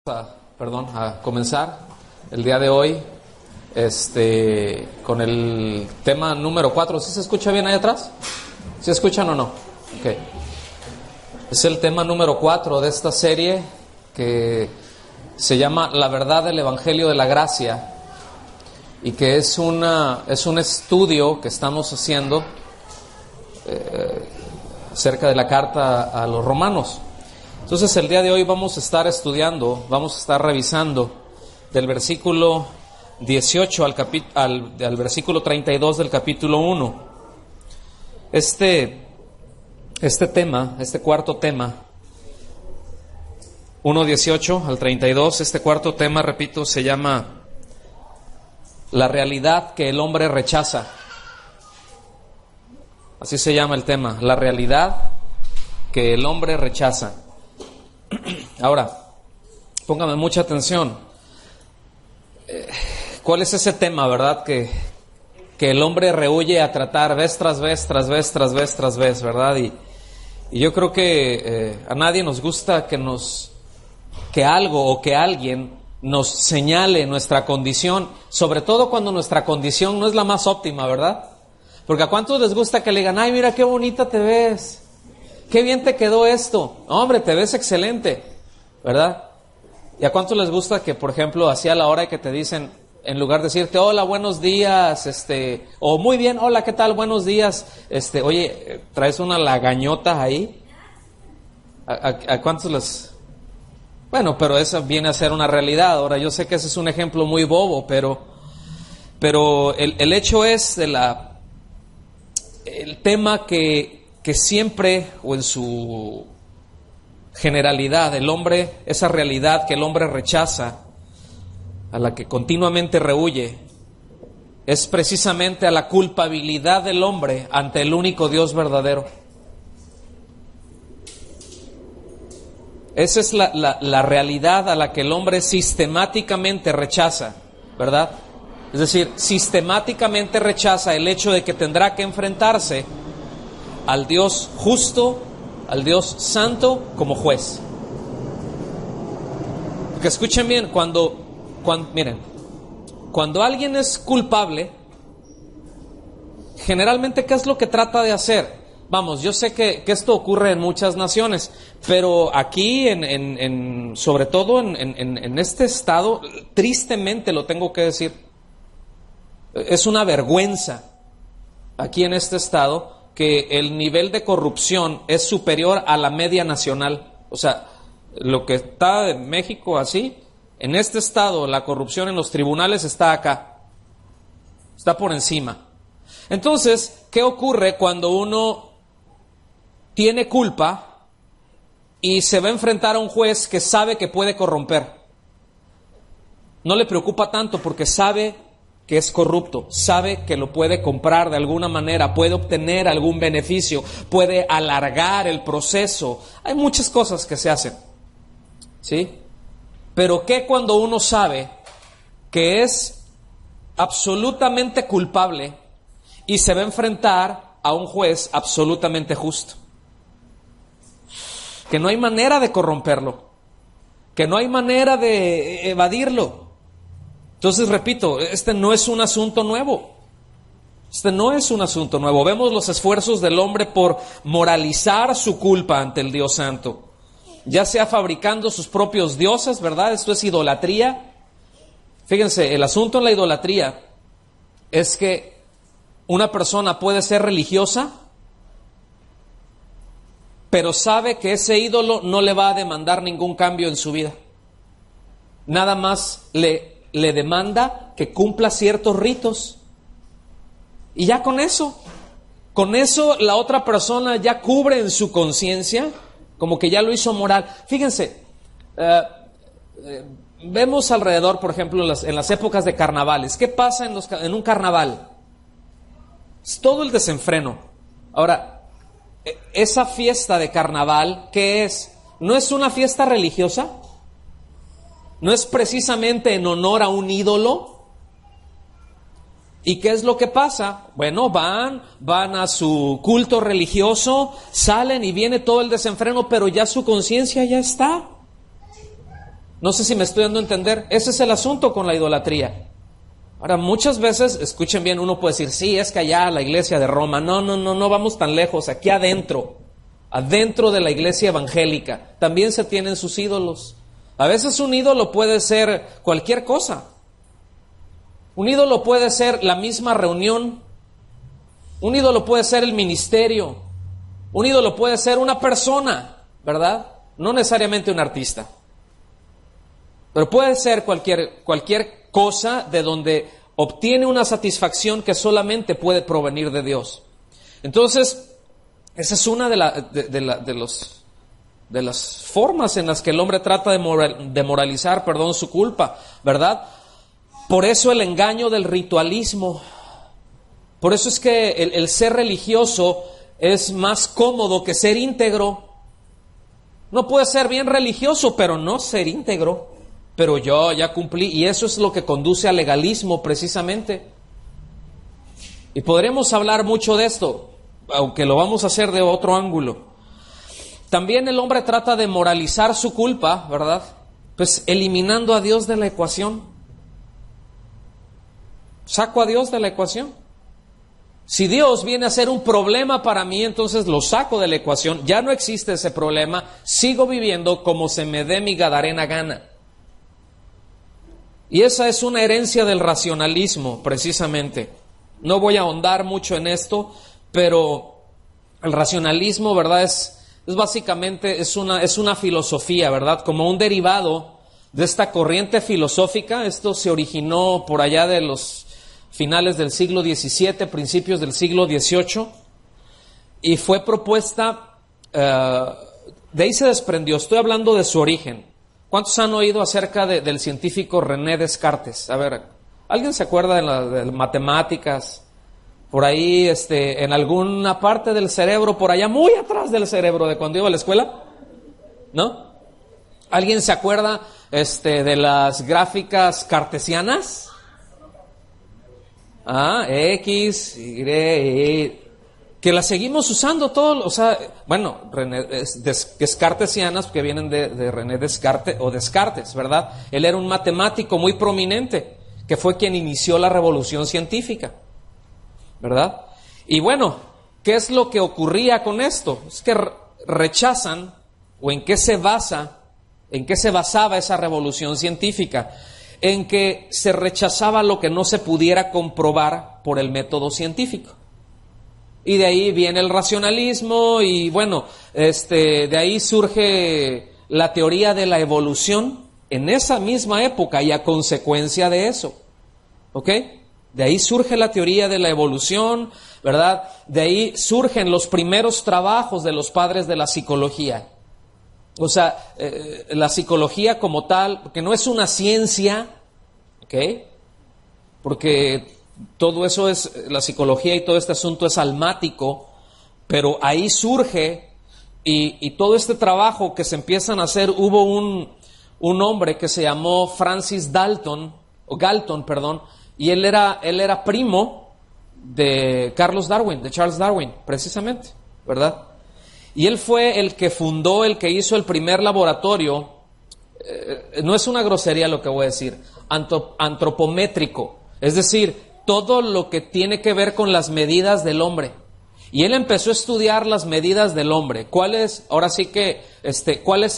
A comenzar el día de hoy con el tema número 4. ¿Sí se escucha bien ahí atrás? ¿Sí escuchan o no? Okay. Es el tema número 4 de esta serie que se llama La verdad del Evangelio de la Gracia, y que es un estudio que estamos haciendo acerca de la carta a los romanos. Entonces el día de hoy vamos a estar estudiando, vamos a estar revisando del versículo 18 al versículo 32 del capítulo 1. Este tema, este cuarto tema, 1:18 al 32, este cuarto tema, repito, se llama La realidad que el hombre rechaza. Así se llama el tema, la realidad que el hombre rechaza. Ahora, póngame mucha atención. ¿Cuál es ese tema, verdad? Que el hombre rehúye a tratar vez tras vez, ¿verdad? Y yo creo que a nadie nos gusta que algo o que alguien nos señale nuestra condición, sobre todo cuando nuestra condición no es la más óptima, ¿verdad? Porque ¿a cuántos les gusta que le digan, ay, mira qué bonita te ves? ¡Qué bien te quedó esto! Hombre, te ves excelente, ¿verdad? ¿Y a cuántos les gusta que, por ejemplo, así a la hora que te dicen, en lugar de decirte, hola, buenos días, o muy bien, hola, ¿qué tal? Buenos días, oye, ¿traes una lagañota ahí? ¿A cuántos les...? Bueno, pero eso viene a ser una realidad. Ahora, yo sé que ese es un ejemplo muy bobo, pero el hecho es el tema que siempre, o en su generalidad, el hombre, esa realidad que el hombre rechaza, a la que continuamente rehúye, es precisamente a la culpabilidad del hombre ante el único Dios verdadero. Esa es la realidad a la que el hombre sistemáticamente rechaza, ¿verdad? Es decir, sistemáticamente rechaza el hecho de que tendrá que enfrentarse al Dios justo, al Dios santo como juez. Porque escuchen bien, miren, cuando alguien es culpable, generalmente, ¿qué es lo que trata de hacer? Vamos, yo sé que esto ocurre en muchas naciones, pero aquí, sobre todo en este estado, tristemente lo tengo que decir, es una vergüenza aquí en este estado que el nivel de corrupción es superior a la media nacional. O sea, lo que está en México así, en este estado la corrupción en los tribunales está acá, está por encima. Entonces, ¿qué ocurre cuando uno tiene culpa y se va a enfrentar a un juez que sabe que puede corromper? No le preocupa tanto porque sabe que es corrupto, sabe que lo puede comprar de alguna manera, puede obtener algún beneficio, puede alargar el proceso. Hay muchas cosas que se hacen, ¿sí? Pero ¿qué cuando uno sabe que es absolutamente culpable y se va a enfrentar a un juez absolutamente justo? Que no hay manera de corromperlo, que no hay manera de evadirlo. Entonces, repito, este no es un asunto nuevo. Vemos los esfuerzos del hombre por moralizar su culpa ante el Dios Santo, ya sea fabricando sus propios dioses, ¿verdad? Esto es idolatría. Fíjense, el asunto en la idolatría es que una persona puede ser religiosa, pero sabe que ese ídolo no le va a demandar ningún cambio en su vida. Nada más le demanda que cumpla ciertos ritos. Y ya con eso la otra persona ya cubre en su conciencia, como que ya lo hizo moral. Fíjense, vemos alrededor, por ejemplo, en las épocas de carnavales. ¿Qué pasa en un carnaval? Es todo el desenfreno. Ahora, esa fiesta de carnaval, ¿qué es? ¿No es una fiesta religiosa? ¿No es precisamente en honor a un ídolo? ¿Y qué es lo que pasa? Bueno, van a su culto religioso, salen y viene todo el desenfreno, pero ya su conciencia ya está. No sé si me estoy dando a entender. Ese es el asunto con la idolatría. Ahora, muchas veces, escuchen bien, uno puede decir, sí, es que allá la iglesia de Roma. No vamos tan lejos. Aquí adentro de la iglesia evangélica, también se tienen sus ídolos. A veces un ídolo puede ser cualquier cosa. Un ídolo puede ser la misma reunión. Un ídolo puede ser el ministerio. Un ídolo puede ser una persona, ¿verdad? No necesariamente un artista. Pero puede ser cualquier cosa de donde obtiene una satisfacción que solamente puede provenir de Dios. Entonces, esa es una de las formas en las que el hombre trata de moralizar, su culpa, ¿verdad? Por eso el engaño del ritualismo. Por eso es que el ser religioso es más cómodo que ser íntegro. No puede ser bien religioso, pero no ser íntegro. Pero yo ya cumplí, y eso es lo que conduce al legalismo precisamente. Y podremos hablar mucho de esto, aunque lo vamos a hacer de otro ángulo. También el hombre trata de moralizar su culpa, ¿verdad? Pues eliminando a Dios de la ecuación. Saco a Dios de la ecuación. Si Dios viene a ser un problema para mí, entonces lo saco de la ecuación. Ya no existe ese problema. Sigo viviendo como se me dé mi gadarena gana. Y esa es una herencia del racionalismo, precisamente. No voy a ahondar mucho en esto, pero el racionalismo, ¿verdad? Es básicamente una filosofía, ¿verdad? Como un derivado de esta corriente filosófica. Esto se originó por allá de los finales del siglo XVII, principios del siglo XVIII, y fue propuesta, de ahí se desprendió. Estoy hablando de su origen. ¿Cuántos han oído acerca del científico René Descartes? A ver, ¿alguien se acuerda de las matemáticas? Por ahí, en alguna parte del cerebro, por allá muy atrás del cerebro, de cuando iba a la escuela, ¿no? ¿Alguien se acuerda, de las gráficas cartesianas? X, Y, que las seguimos usando todo, o sea, bueno, descartesianas, que vienen de René Descartes o Descartes, ¿verdad? Él era un matemático muy prominente, que fue quien inició la revolución científica, ¿verdad? Y bueno, ¿qué es lo que ocurría con esto? Es que rechazan, o en qué se basaba esa revolución científica, en que se rechazaba lo que no se pudiera comprobar por el método científico. Y de ahí viene el racionalismo y bueno, de ahí surge la teoría de la evolución en esa misma época y a consecuencia de eso. ¿Ok? De ahí surge la teoría de la evolución, ¿verdad? De ahí surgen los primeros trabajos de los padres de la psicología. O sea, la psicología como tal, que no es una ciencia, ¿ok? Porque todo eso es, la psicología y todo este asunto es almático, pero ahí surge y todo este trabajo que se empiezan a hacer, hubo un hombre que se llamó Francis Galton, y él era primo de Charles Darwin, precisamente, ¿verdad? Y él fue el que fundó, el que hizo el primer laboratorio, no es una grosería lo que voy a decir, antropométrico, es decir, todo lo que tiene que ver con las medidas del hombre. Y él empezó a estudiar las medidas del hombre. ¿Cuál es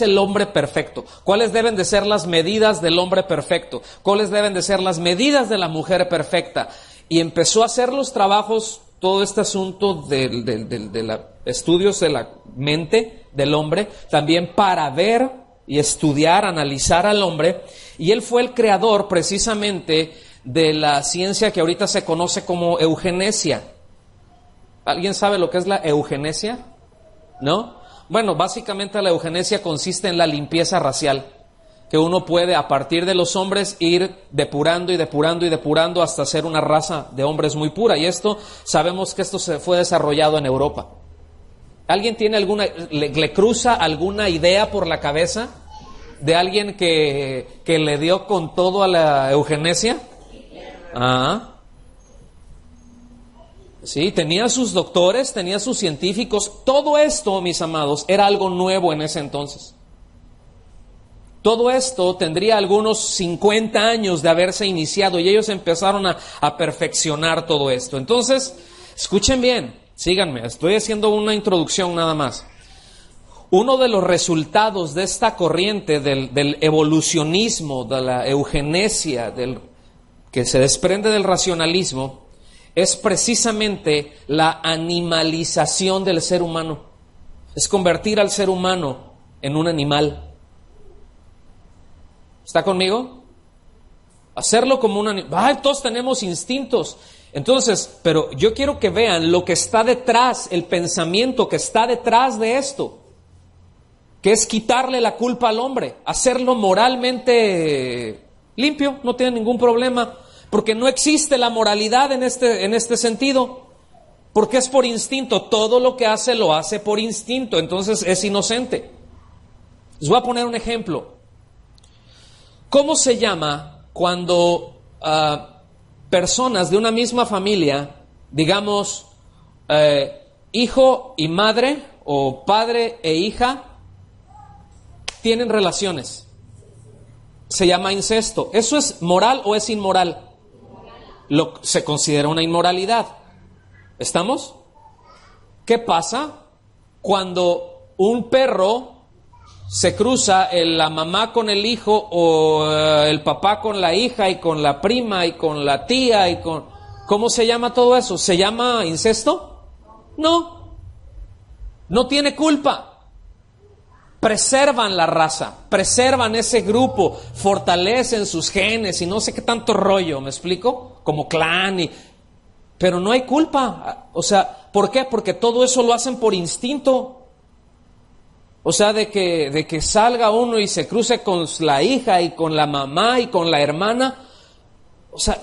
el hombre perfecto? ¿Cuáles deben de ser las medidas del hombre perfecto? ¿Cuáles deben de ser las medidas de la mujer perfecta? Y empezó a hacer los trabajos, todo este asunto de estudios de la mente del hombre, también para ver y estudiar, analizar al hombre. Y él fue el creador precisamente de la ciencia que ahorita se conoce como eugenesia. ¿Alguien sabe lo que es la eugenesia? ¿No? Bueno, básicamente la eugenesia consiste en la limpieza racial, que uno puede a partir de los hombres ir depurando y depurando y depurando hasta ser una raza de hombres muy pura. Y esto, sabemos que esto se fue desarrollado en Europa. ¿Alguien tiene le cruza alguna idea por la cabeza de alguien que le dio con todo a la eugenesia? Sí, tenía sus doctores, tenía sus científicos. Todo esto, mis amados, era algo nuevo en ese entonces. Todo esto tendría algunos 50 años de haberse iniciado y ellos empezaron a perfeccionar todo esto. Entonces, escuchen bien, síganme, estoy haciendo una introducción nada más. Uno de los resultados de esta corriente del evolucionismo, de la eugenesia, que se desprende del racionalismo, es precisamente la animalización del ser humano. Es convertir al ser humano en un animal. ¿Está conmigo? Hacerlo como un animal. Todos tenemos instintos. Entonces, pero yo quiero que vean lo que está detrás, el pensamiento que está detrás de esto, que es quitarle la culpa al hombre, hacerlo moralmente limpio, no tiene ningún problema, porque no existe la moralidad en este sentido, porque es por instinto, todo lo que hace lo hace por instinto, entonces es inocente. Les voy a poner un ejemplo. ¿Cómo se llama cuando personas de una misma familia, digamos, hijo y madre o padre e hija, tienen relaciones? Se llama incesto. ¿Eso es moral o es inmoral? Se considera una inmoralidad. ¿Estamos? ¿Qué pasa cuando un perro se cruza la mamá con el hijo o el papá con la hija y con la prima y con la tía y con... ¿Cómo se llama todo eso? ¿Se llama incesto? No. No tiene culpa. Preservan la raza, preservan ese grupo, fortalecen sus genes y no sé qué tanto rollo, ¿me explico? Como clan y... Pero no hay culpa. O sea, ¿por qué? Porque todo eso lo hacen por instinto. O sea, de que salga uno y se cruce con la hija y con la mamá y con la hermana. O sea,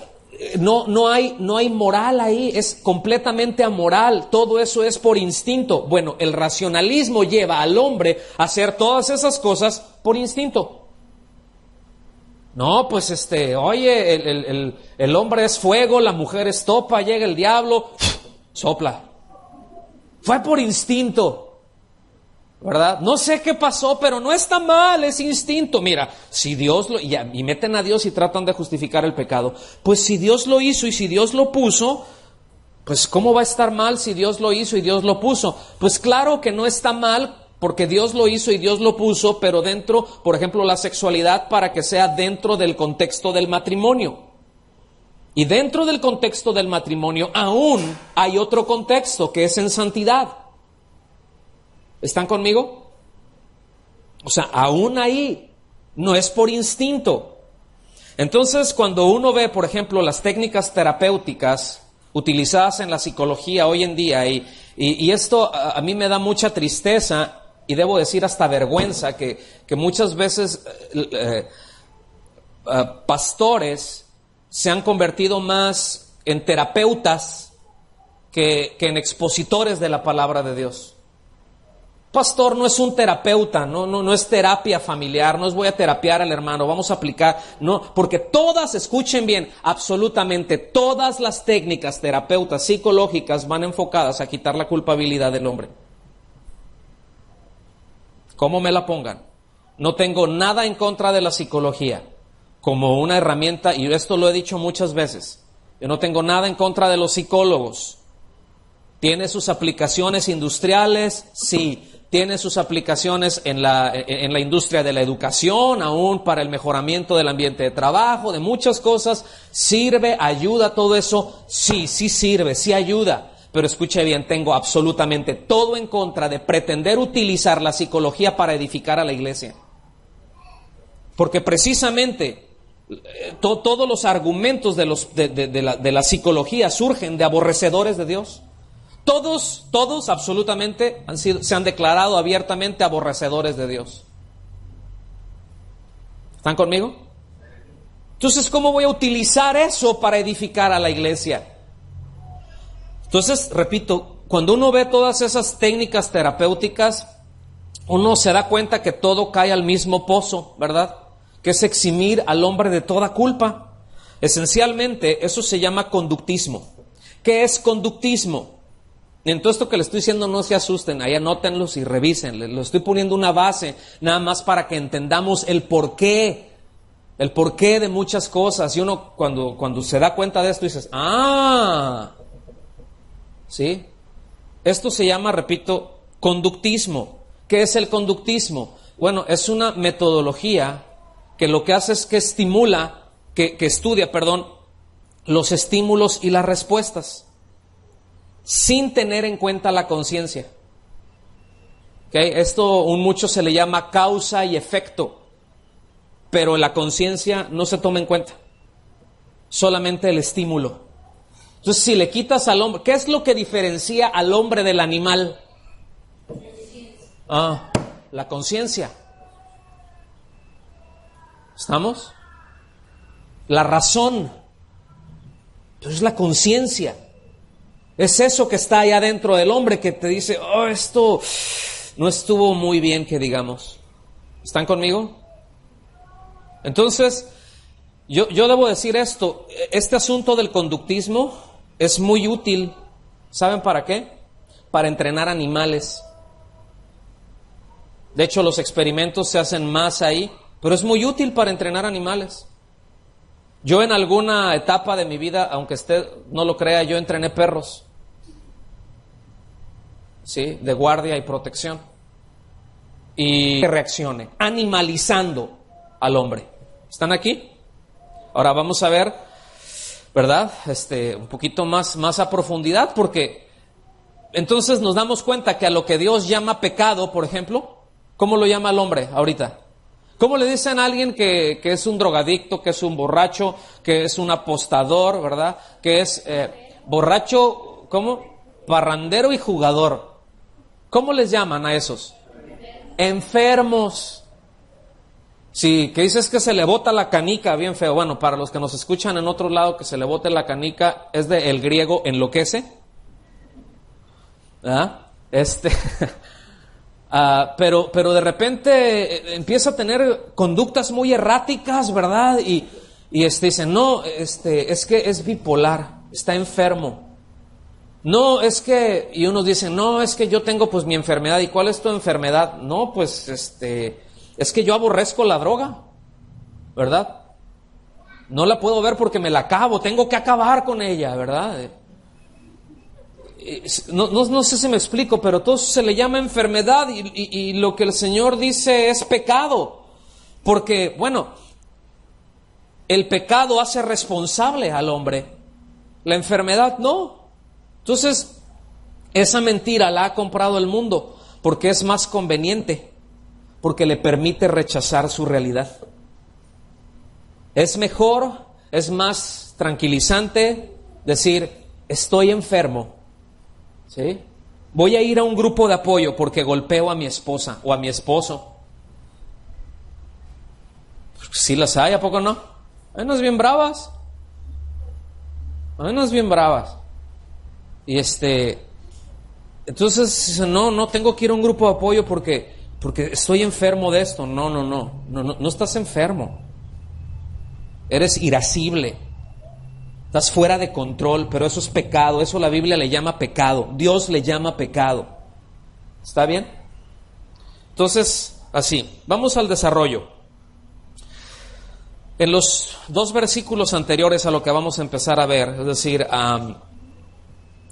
no hay moral ahí, es completamente amoral. Todo eso es por instinto. Bueno, el racionalismo lleva al hombre a hacer todas esas cosas por instinto. No, pues oye, el hombre es fuego, la mujer es topa, llega el diablo, sopla. Fue por instinto. ¿Verdad? No sé qué pasó, pero no está mal, es instinto. Mira, si Dios y meten a Dios y tratan de justificar el pecado. Pues si Dios lo hizo y si Dios lo puso, pues ¿cómo va a estar mal si Dios lo hizo y Dios lo puso? Pues claro que no está mal porque Dios lo hizo y Dios lo puso, pero dentro, por ejemplo, la sexualidad para que sea dentro del contexto del matrimonio. Y dentro del contexto del matrimonio aún hay otro contexto que es en santidad. ¿Están conmigo? O sea, aún ahí no es por instinto. Entonces, cuando uno ve, por ejemplo, las técnicas terapéuticas utilizadas en la psicología hoy en día, y esto a mí me da mucha tristeza y debo decir hasta vergüenza, que muchas veces pastores se han convertido más en terapeutas que en expositores de la palabra de Dios. Pastor no es un terapeuta, no es terapia familiar, no es voy a terapiar al hermano, vamos a aplicar, no, porque todas, escuchen bien, absolutamente todas las técnicas terapeutas psicológicas van enfocadas a quitar la culpabilidad del hombre. ¿Cómo me la pongan? No tengo nada en contra de la psicología como una herramienta, y esto lo he dicho muchas veces, yo no tengo nada en contra de los psicólogos. ¿Tiene sus aplicaciones industriales? Sí. Tiene sus aplicaciones en la industria de la educación, aún para el mejoramiento del ambiente de trabajo, de muchas cosas. ¿Sirve? ¿Ayuda todo eso? Sí sirve, sí ayuda. Pero escuche bien, tengo absolutamente todo en contra de pretender utilizar la psicología para edificar a la iglesia. Porque precisamente todos los argumentos de la psicología surgen de aborrecedores de Dios. Todos absolutamente se han declarado abiertamente aborrecedores de Dios. ¿Están conmigo? Entonces, ¿cómo voy a utilizar eso para edificar a la iglesia? Entonces, repito, cuando uno ve todas esas técnicas terapéuticas, uno se da cuenta que todo cae al mismo pozo, ¿verdad? Que es eximir al hombre de toda culpa. Esencialmente, eso se llama conductismo. ¿Qué es conductismo? En todo esto que les estoy diciendo, no se asusten, ahí anótenlos y revisen. Les lo estoy poniendo una base, nada más para que entendamos el porqué de muchas cosas. Y uno cuando se da cuenta de esto, dices, ¿sí? Esto se llama, repito, conductismo. ¿Qué es el conductismo? Bueno, es una metodología que lo que hace es que estudia, los estímulos y las respuestas, sin tener en cuenta la conciencia. ¿Okay? Esto mucho se le llama causa y efecto, pero la conciencia no se toma en cuenta, solamente el estímulo. Entonces, si le quitas al hombre, ¿qué es lo que diferencia al hombre del animal? La conciencia. ¿Estamos? La razón. Entonces, la conciencia. Es eso que está allá dentro del hombre que te dice, esto no estuvo muy bien, que digamos. ¿Están conmigo? Entonces, yo debo decir esto, este asunto del conductismo es muy útil. ¿Saben para qué? Para entrenar animales. De hecho, los experimentos se hacen más ahí, pero es muy útil para entrenar animales. Yo en alguna etapa de mi vida, aunque usted no lo crea, yo entrené perros, ¿sí? De guardia y protección. Y que reaccione, animalizando al hombre. ¿Están aquí? Ahora vamos a ver, ¿verdad? Un poquito más a profundidad, porque entonces nos damos cuenta que a lo que Dios llama pecado, por ejemplo, ¿cómo lo llama al hombre ahorita? ¿Cómo le dicen a alguien que es un drogadicto, que es un borracho, que es un apostador, ¿verdad? Que es borracho, ¿cómo? Parrandero y jugador. ¿Cómo les llaman a esos? Enfermos. Sí, que dices que se le bota la canica, bien feo. Bueno, para los que nos escuchan en otro lado, que se le bote la canica, es del griego enloquece. ¿Ah? Pero de repente empieza a tener conductas muy erráticas, ¿verdad? Y dicen, no, es que es bipolar, está enfermo. No, es que, y unos dicen, no, es que yo tengo pues mi enfermedad. ¿Y cuál es tu enfermedad? No, pues es que yo aborrezco la droga, ¿verdad? No la puedo ver porque me la acabo, tengo que acabar con ella, ¿verdad? No sé si me explico, pero todo eso se le llama enfermedad y lo que el Señor dice es pecado. Porque, bueno, el pecado hace responsable al hombre, la enfermedad no. Entonces, esa mentira la ha comprado el mundo porque es más conveniente, porque le permite rechazar su realidad. Es mejor, es más tranquilizante decir, estoy enfermo, ¿sí? Voy a ir a un grupo de apoyo porque golpeo a mi esposa o a mi esposo. Sí las hay, ¿a poco no? Hay unas bien bravas. Hay unas bien bravas. Y entonces, no tengo que ir a un grupo de apoyo porque estoy enfermo de esto. No estás enfermo. Eres irascible. Estás fuera de control, pero eso es pecado. Eso la Biblia le llama pecado. Dios le llama pecado. ¿Está bien? Entonces, así, vamos al desarrollo. En los 2 versículos anteriores a lo que vamos a empezar a ver, es decir,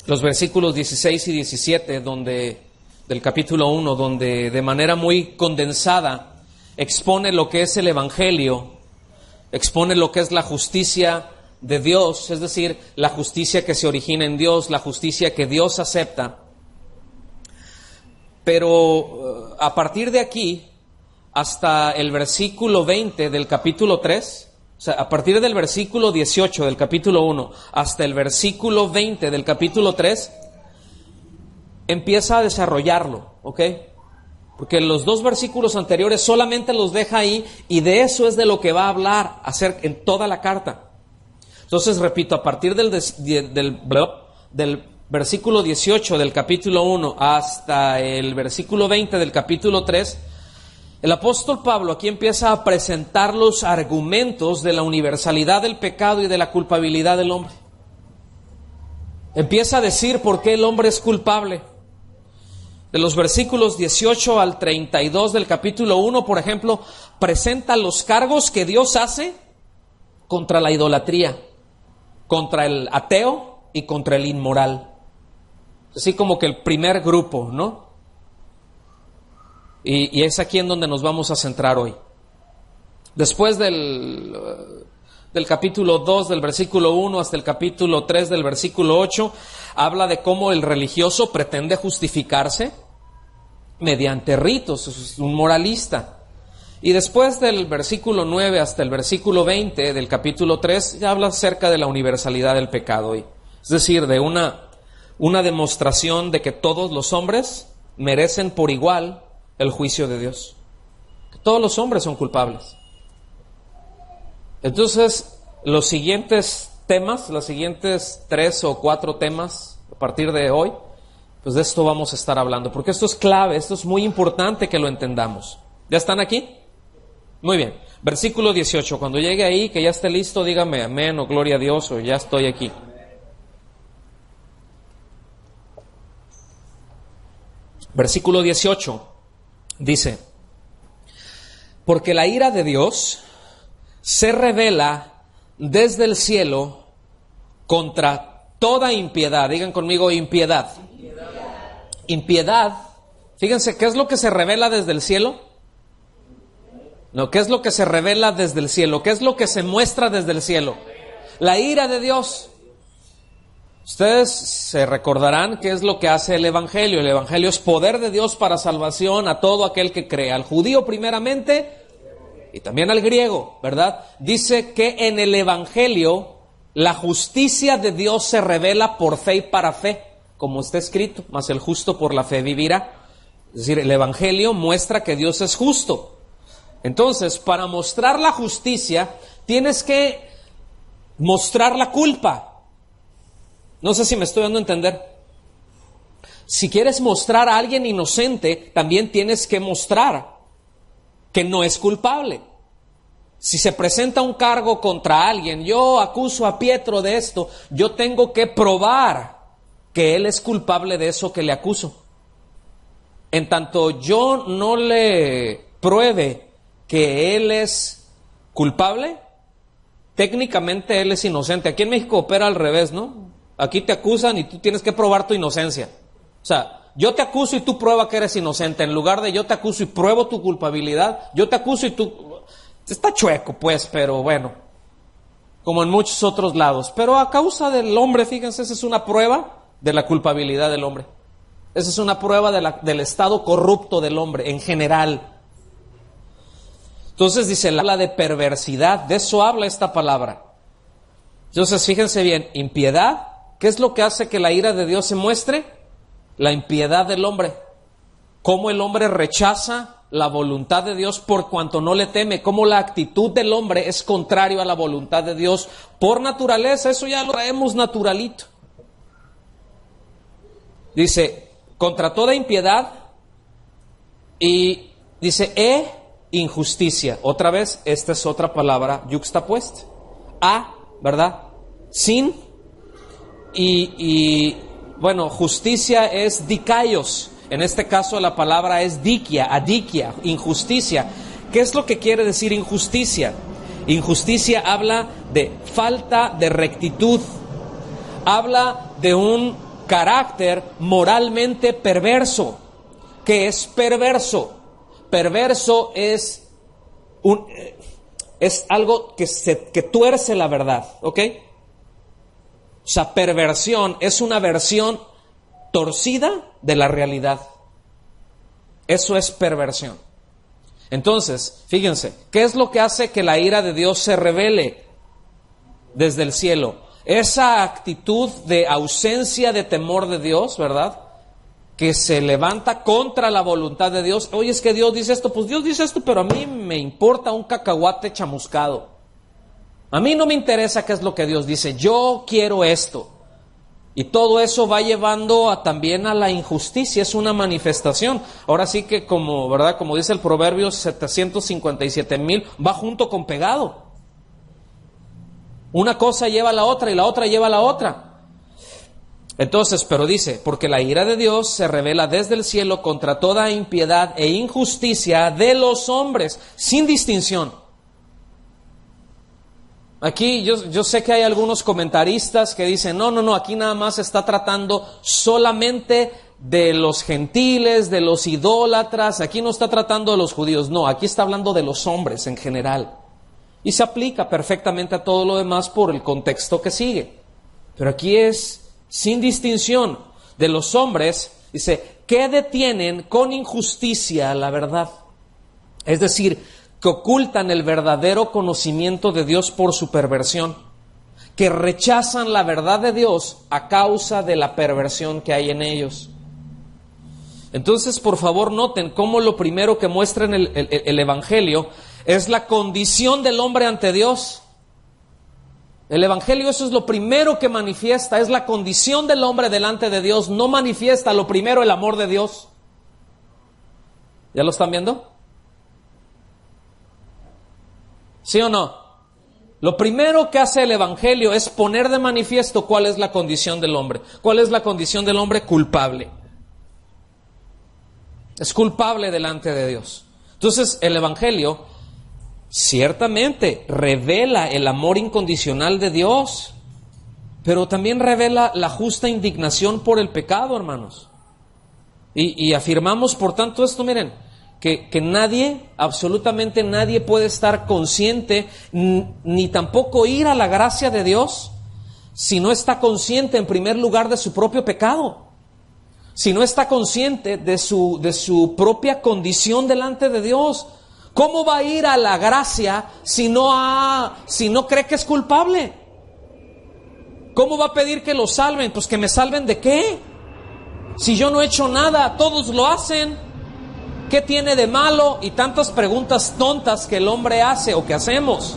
los versículos 16 y 17 del capítulo 1, donde de manera muy condensada expone lo que es el Evangelio, expone lo que es la justicia de Dios, es decir, la justicia que se origina en Dios, la justicia que Dios acepta. Pero a partir de aquí, hasta el versículo 20 del capítulo 3, o sea, a partir del versículo 18 del capítulo 1 hasta el versículo 20 del capítulo 3, empieza a desarrollarlo, ¿ok? Porque los 2 versículos anteriores solamente los deja ahí y de eso es de lo que va a hablar en toda la carta. Entonces, repito, a partir del versículo 18 del capítulo 1 hasta el versículo 20 del capítulo 3, el apóstol Pablo aquí empieza a presentar los argumentos de la universalidad del pecado y de la culpabilidad del hombre. empieza a decir por qué el hombre es culpable. De los versículos 18 al 32 del capítulo 1, por ejemplo, presenta los cargos que Dios hace contra la idolatría, contra el ateo y contra el inmoral. Así como que el primer grupo, ¿no? Y es aquí en donde nos vamos a centrar hoy. Después del capítulo 2, del versículo 1 hasta el capítulo 3 del versículo 8, habla de cómo el religioso pretende justificarse mediante ritos, es un moralista. Y después del versículo 9 hasta el versículo 20 del capítulo 3, ya habla acerca de la universalidad del pecado. Es decir, de una demostración de que todos los hombres merecen por igual el juicio de Dios. Que todos los hombres son culpables. Entonces, los siguientes temas, los siguientes 3 o 4 temas a partir de hoy, pues de esto vamos a estar hablando, porque esto es clave, esto es muy importante que lo entendamos. ¿Ya están aquí? Muy bien. Versículo 18, cuando llegue ahí, que ya esté listo, dígame amén o gloria a Dios o ya estoy aquí. Versículo 18 dice: porque la ira de Dios se revela desde el cielo contra toda impiedad. Digan conmigo, impiedad. Impiedad. Fíjense, ¿qué es lo que se revela desde el cielo? No, ¿qué es lo que se revela desde el cielo? ¿Qué es lo que se muestra desde el cielo? La ira de Dios. Ustedes se recordarán qué es lo que hace el Evangelio. El Evangelio es poder de Dios para salvación a todo aquel que cree, al judío primeramente y también al griego, ¿verdad? Dice que en el Evangelio la justicia de Dios se revela por fe y para fe, como está escrito, mas el justo por la fe vivirá. Es decir, el Evangelio muestra que Dios es justo. Entonces, para mostrar la justicia, tienes que mostrar la culpa. No sé si me estoy dando a entender. Si quieres mostrar a alguien inocente, también tienes que mostrar que no es culpable. Si se presenta un cargo contra alguien, yo acuso a Pietro de esto, yo tengo que probar que él es culpable de eso que le acuso. En tanto yo no le pruebe que él es culpable, técnicamente él es inocente. Aquí en México opera al revés, ¿no? Aquí te acusan y tú tienes que probar tu inocencia. O sea, yo te acuso y tú pruebas que eres inocente. En lugar de yo te acuso y pruebo tu culpabilidad, yo te acuso y tú... Está chueco, pues, pero bueno, como en muchos otros lados. Pero a causa del hombre, fíjense, esa es una prueba de la culpabilidad del hombre. Esa es una prueba del estado corrupto del hombre en general. Entonces dice, habla de perversidad, de eso habla esta palabra. Entonces fíjense bien, impiedad, ¿qué es lo que hace que la ira de Dios se muestre? La impiedad del hombre. Cómo el hombre rechaza la voluntad de Dios por cuanto no le teme, cómo la actitud del hombre es contrario a la voluntad de Dios por naturaleza, eso ya lo traemos naturalito. Dice, contra toda impiedad, y dice, injusticia. Otra vez, esta es otra palabra yuxtapuesta. ¿Verdad? Sin, y bueno, justicia es dikaios. En este caso la palabra es adikia, injusticia. ¿Qué es lo que quiere decir injusticia? Injusticia habla de falta de rectitud. Habla de un carácter moralmente perverso. ¿Qué es perverso? Perverso es algo que tuerce la verdad, ¿ok? O sea, perversión es una versión torcida de la realidad. Eso es perversión. Entonces, fíjense, ¿qué es lo que hace que la ira de Dios se revele desde el cielo? Esa actitud de ausencia de temor de Dios, ¿verdad? Que se levanta contra la voluntad de Dios. Oye, es que Dios dice esto, pues Dios dice esto, pero a mí me importa un cacahuate chamuscado. A mí no me interesa qué es lo que Dios dice, yo quiero esto. Y todo eso va llevando también a la injusticia, es una manifestación. Ahora sí que ¿verdad? Como dice el proverbio, 757,000 va junto con pegado. Una cosa lleva a la otra y la otra lleva a la otra. Entonces, pero dice, porque la ira de Dios se revela desde el cielo contra toda impiedad e injusticia de los hombres, sin distinción. Aquí yo sé que hay algunos comentaristas que dicen, no, aquí nada más se está tratando solamente de los gentiles, de los idólatras, aquí no está tratando de los judíos, no, aquí está hablando de los hombres en general. Y se aplica perfectamente a todo lo demás por el contexto que sigue. Pero aquí es sin distinción de los hombres, dice, que detienen con injusticia la verdad. Es decir, que ocultan el verdadero conocimiento de Dios por su perversión, que rechazan la verdad de Dios a causa de la perversión que hay en ellos. Entonces, por favor, noten cómo lo primero que muestra en el Evangelio es la condición del hombre ante Dios. El Evangelio, eso es lo primero que manifiesta, es la condición del hombre delante de Dios. No manifiesta lo primero el amor de Dios. ¿Ya lo están viendo? ¿Sí o no? Lo primero que hace el Evangelio es poner de manifiesto cuál es la condición del hombre. ¿Cuál es la condición del hombre? Culpable. Es culpable delante de Dios. Entonces, el Evangelio ciertamente revela el amor incondicional de Dios, pero también revela la justa indignación por el pecado, hermanos. Y afirmamos, por tanto, esto, miren, que nadie, absolutamente nadie puede estar consciente, ni tampoco ir a la gracia de Dios, si no está consciente en primer lugar de su propio pecado, si no está consciente de su propia condición delante de Dios. ¿Cómo va a ir a la gracia si no cree que es culpable? ¿Cómo va a pedir que lo salven? Pues que me salven ¿de qué? Si yo no he hecho nada, todos lo hacen. ¿Qué tiene de malo? Y tantas preguntas tontas que el hombre hace o que hacemos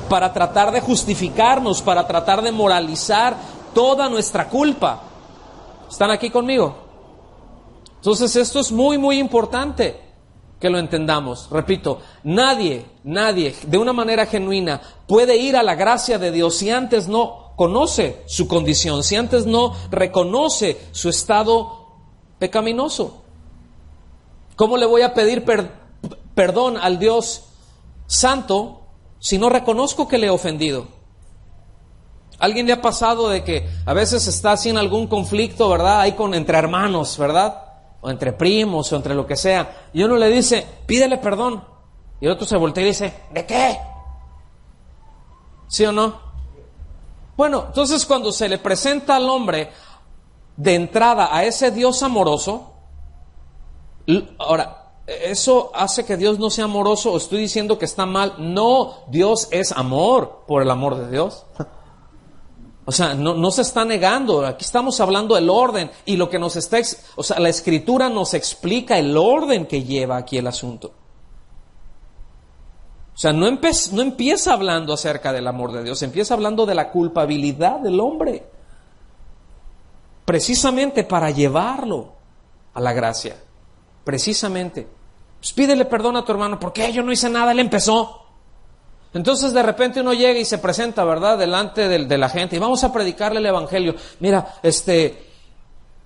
para tratar de justificarnos, para tratar de moralizar toda nuestra culpa. ¿Están aquí conmigo? Entonces esto es muy, muy importante que lo entendamos. Repito, nadie de una manera genuina puede ir a la gracia de Dios si antes no conoce su condición, si antes no reconoce su estado pecaminoso. ¿Cómo le voy a pedir perdón al Dios santo si no reconozco que le he ofendido? ¿Alguien le ha pasado de que a veces está así en algún conflicto, verdad? Ahí entre hermanos, ¿verdad? O entre primos, o entre lo que sea. Y uno le dice, pídele perdón. Y el otro se voltea y dice, ¿de qué? ¿Sí o no? Bueno, entonces cuando se le presenta al hombre de entrada a ese Dios amoroso, ahora, ¿eso hace que Dios no sea amoroso o estoy diciendo que está mal? No, Dios es amor por el amor de Dios. O sea, no se está negando. Aquí estamos hablando del orden y lo que nos está, la Escritura nos explica el orden que lleva aquí el asunto. O sea, no empieza hablando acerca del amor de Dios, empieza hablando de la culpabilidad del hombre, precisamente para llevarlo a la gracia. Precisamente. Pues pídele perdón a tu hermano. ¿Por qué? Yo no hice nada, él empezó. Entonces de repente uno llega y se presenta, ¿verdad?, delante de la gente y vamos a predicarle el Evangelio. Mira,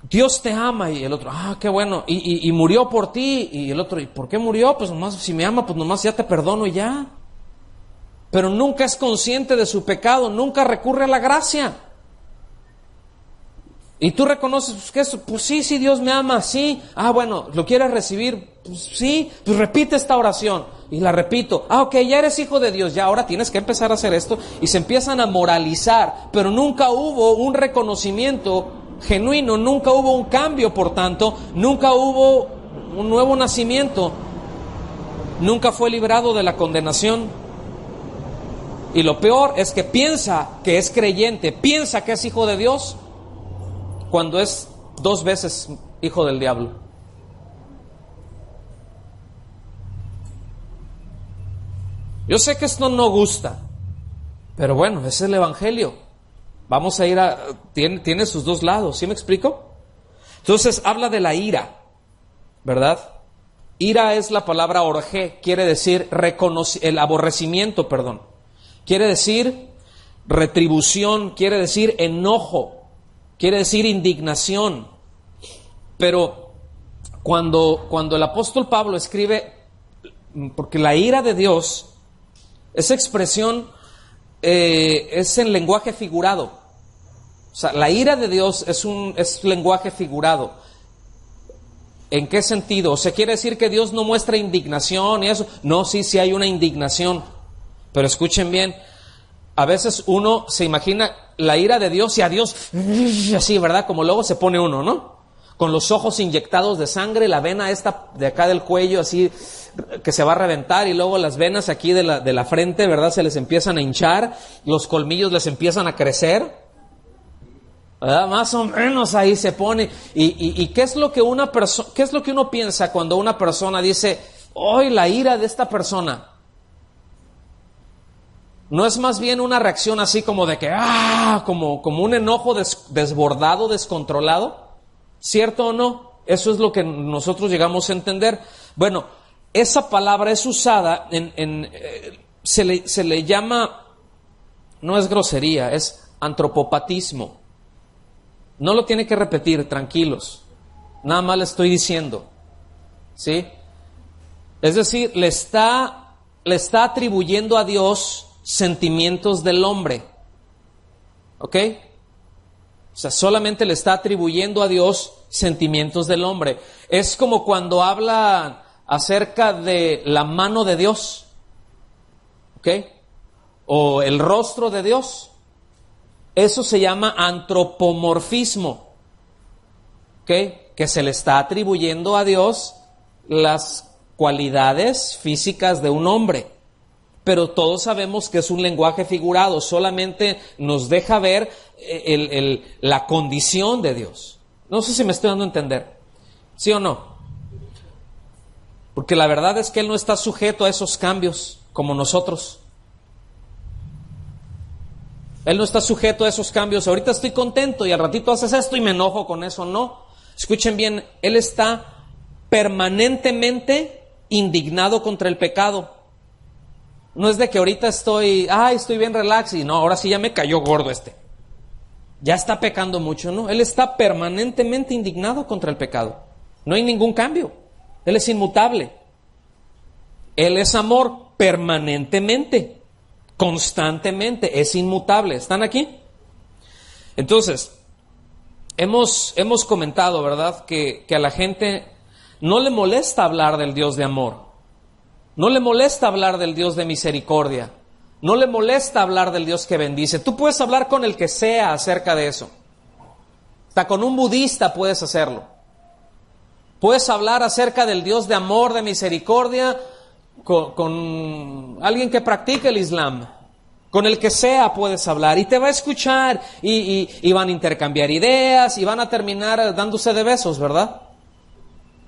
Dios te ama. Y el otro, qué bueno, y murió por ti. Y el otro, ¿y por qué murió? Pues nomás, si me ama, pues nomás ya te perdono y ya. Pero nunca es consciente de su pecado, nunca recurre a la gracia. Y tú reconoces que eso, pues sí, Dios me ama, sí. Bueno, ¿lo quieres recibir? Pues sí, pues repite esta oración. Y la repito. Ok, ya eres hijo de Dios, ya ahora tienes que empezar a hacer esto. Y se empiezan a moralizar, pero nunca hubo un reconocimiento genuino, nunca hubo un cambio, por tanto, nunca hubo un nuevo nacimiento, nunca fue librado de la condenación. Y lo peor es que piensa que es creyente, piensa que es hijo de Dios, cuando es 2 veces hijo del diablo. Yo sé que esto no gusta, pero bueno, ese es el Evangelio. Vamos a ir tiene sus 2 lados, ¿sí me explico? Entonces habla de la ira, ¿verdad? Ira es la palabra orgé, quiere decir el aborrecimiento, quiere decir retribución, quiere decir enojo. quiere decir indignación. Pero cuando el apóstol Pablo escribe, porque la ira de Dios, esa expresión es en lenguaje figurado. O sea, la ira de Dios es lenguaje figurado. ¿En qué sentido? O sea, ¿quiere decir que Dios no muestra indignación y eso? No, sí hay una indignación. Pero escuchen bien, a veces uno se imagina la ira de Dios y a Dios, así, ¿verdad? Como luego se pone uno, ¿no? Con los ojos inyectados de sangre, la vena esta de acá del cuello, así, que se va a reventar, y luego las venas aquí de la frente, ¿verdad? Se les empiezan a hinchar, los colmillos les empiezan a crecer, ¿verdad? Más o menos ahí se pone. ¿Y qué es lo que qué es lo que uno piensa cuando una persona dice, ¡ay, la ira de esta persona! ¿No es más bien una reacción así como de que, como un enojo desbordado, descontrolado? ¿Cierto o no? Eso es lo que nosotros llegamos a entender. Bueno, esa palabra es usada se le llama, no es grosería, es antropopatismo. No lo tiene que repetir, tranquilos. Nada más le estoy diciendo. ¿Sí? Es decir, le está atribuyendo a Dios sentimientos del hombre. ¿Ok? O sea, solamente le está atribuyendo a Dios sentimientos del hombre. Es como cuando habla acerca de la mano de Dios. ¿Ok? O el rostro de Dios. Eso se llama antropomorfismo. ¿Ok? Que se le está atribuyendo a Dios las cualidades físicas de un hombre. Pero todos sabemos que es un lenguaje figurado, solamente nos deja ver la condición de Dios. No sé si me estoy dando a entender, ¿sí o no? Porque la verdad es que Él no está sujeto a esos cambios como nosotros. Él no está sujeto a esos cambios. Ahorita estoy contento y al ratito haces esto y me enojo con eso. No, escuchen bien, Él está permanentemente indignado contra el pecado. No es de que ahorita estoy bien relax y no, ahora sí ya me cayó gordo ya está pecando mucho, ¿no? Él está permanentemente indignado contra el pecado. No hay ningún cambio. Él es inmutable. Él es amor permanentemente, constantemente, es inmutable. ¿Están aquí? Entonces, hemos comentado, ¿verdad?, que a la gente no le molesta hablar del Dios de amor. No le molesta hablar del Dios de misericordia. No le molesta hablar del Dios que bendice. Tú puedes hablar con el que sea acerca de eso. Hasta con un budista puedes hacerlo. Puedes hablar acerca del Dios de amor, de misericordia, con alguien que practique el Islam. Con el que sea puedes hablar y te va a escuchar y van a intercambiar ideas y van a terminar dándose de besos, ¿verdad?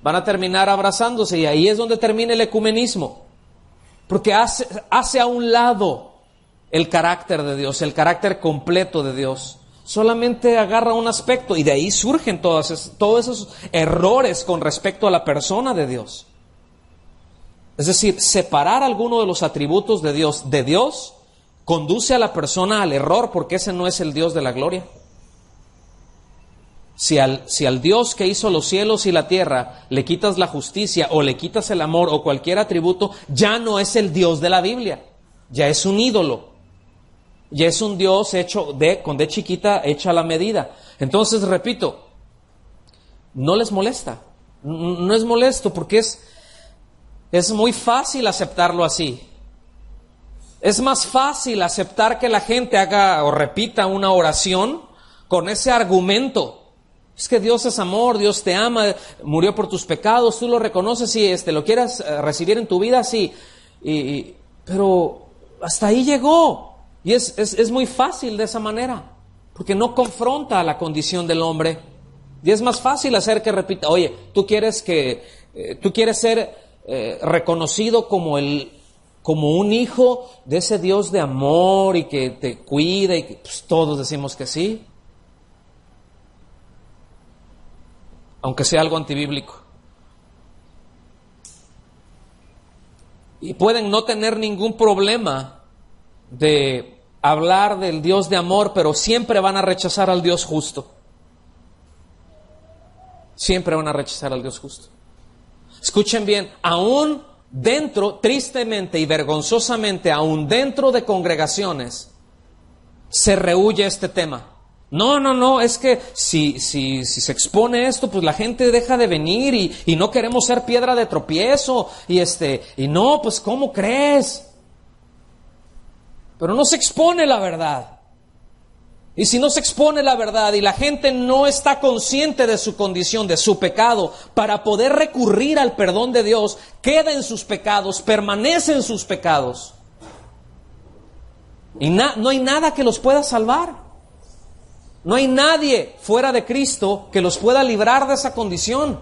Van a terminar abrazándose y ahí es donde termina el ecumenismo. Porque hace a un lado el carácter de Dios, el carácter completo de Dios. Solamente agarra un aspecto y de ahí surgen todos esos errores con respecto a la persona de Dios. Es decir, separar alguno de los atributos de Dios conduce a la persona al error porque ese no es el Dios de la gloria. Si al Dios que hizo los cielos y la tierra le quitas la justicia o le quitas el amor o cualquier atributo, ya no es el Dios de la Biblia, ya es un ídolo, ya es un Dios hecho con D chiquita hecha a la medida. Entonces, repito, no les molesta, no es molesto porque es muy fácil aceptarlo así. Es más fácil aceptar que la gente haga o repita una oración con ese argumento. Es que Dios es amor, Dios te ama, murió por tus pecados, tú lo reconoces y lo quieras recibir en tu vida, sí. Pero hasta ahí llegó. Y es muy fácil de esa manera, porque no confronta a la condición del hombre. Y es más fácil hacer que repita, oye, tú quieres ser reconocido como un hijo de ese Dios de amor y que te cuida y que pues, todos decimos que sí. Aunque sea algo antibíblico. Y pueden no tener ningún problema de hablar del Dios de amor, pero siempre van a rechazar al Dios justo. siempre van a rechazar al Dios justo. Escuchen bien, aún dentro, tristemente y vergonzosamente, aún dentro de congregaciones, se rehúye este tema. No, es que si se expone esto, pues la gente deja de venir y no queremos ser piedra de tropiezo, y no, pues ¿cómo crees? Pero no se expone la verdad. Y si no se expone la verdad y la gente no está consciente de su condición, de su pecado, para poder recurrir al perdón de Dios, queda en sus pecados, permanece en sus pecados. Y no hay nada que los pueda salvar. No hay nadie fuera de Cristo que los pueda librar de esa condición.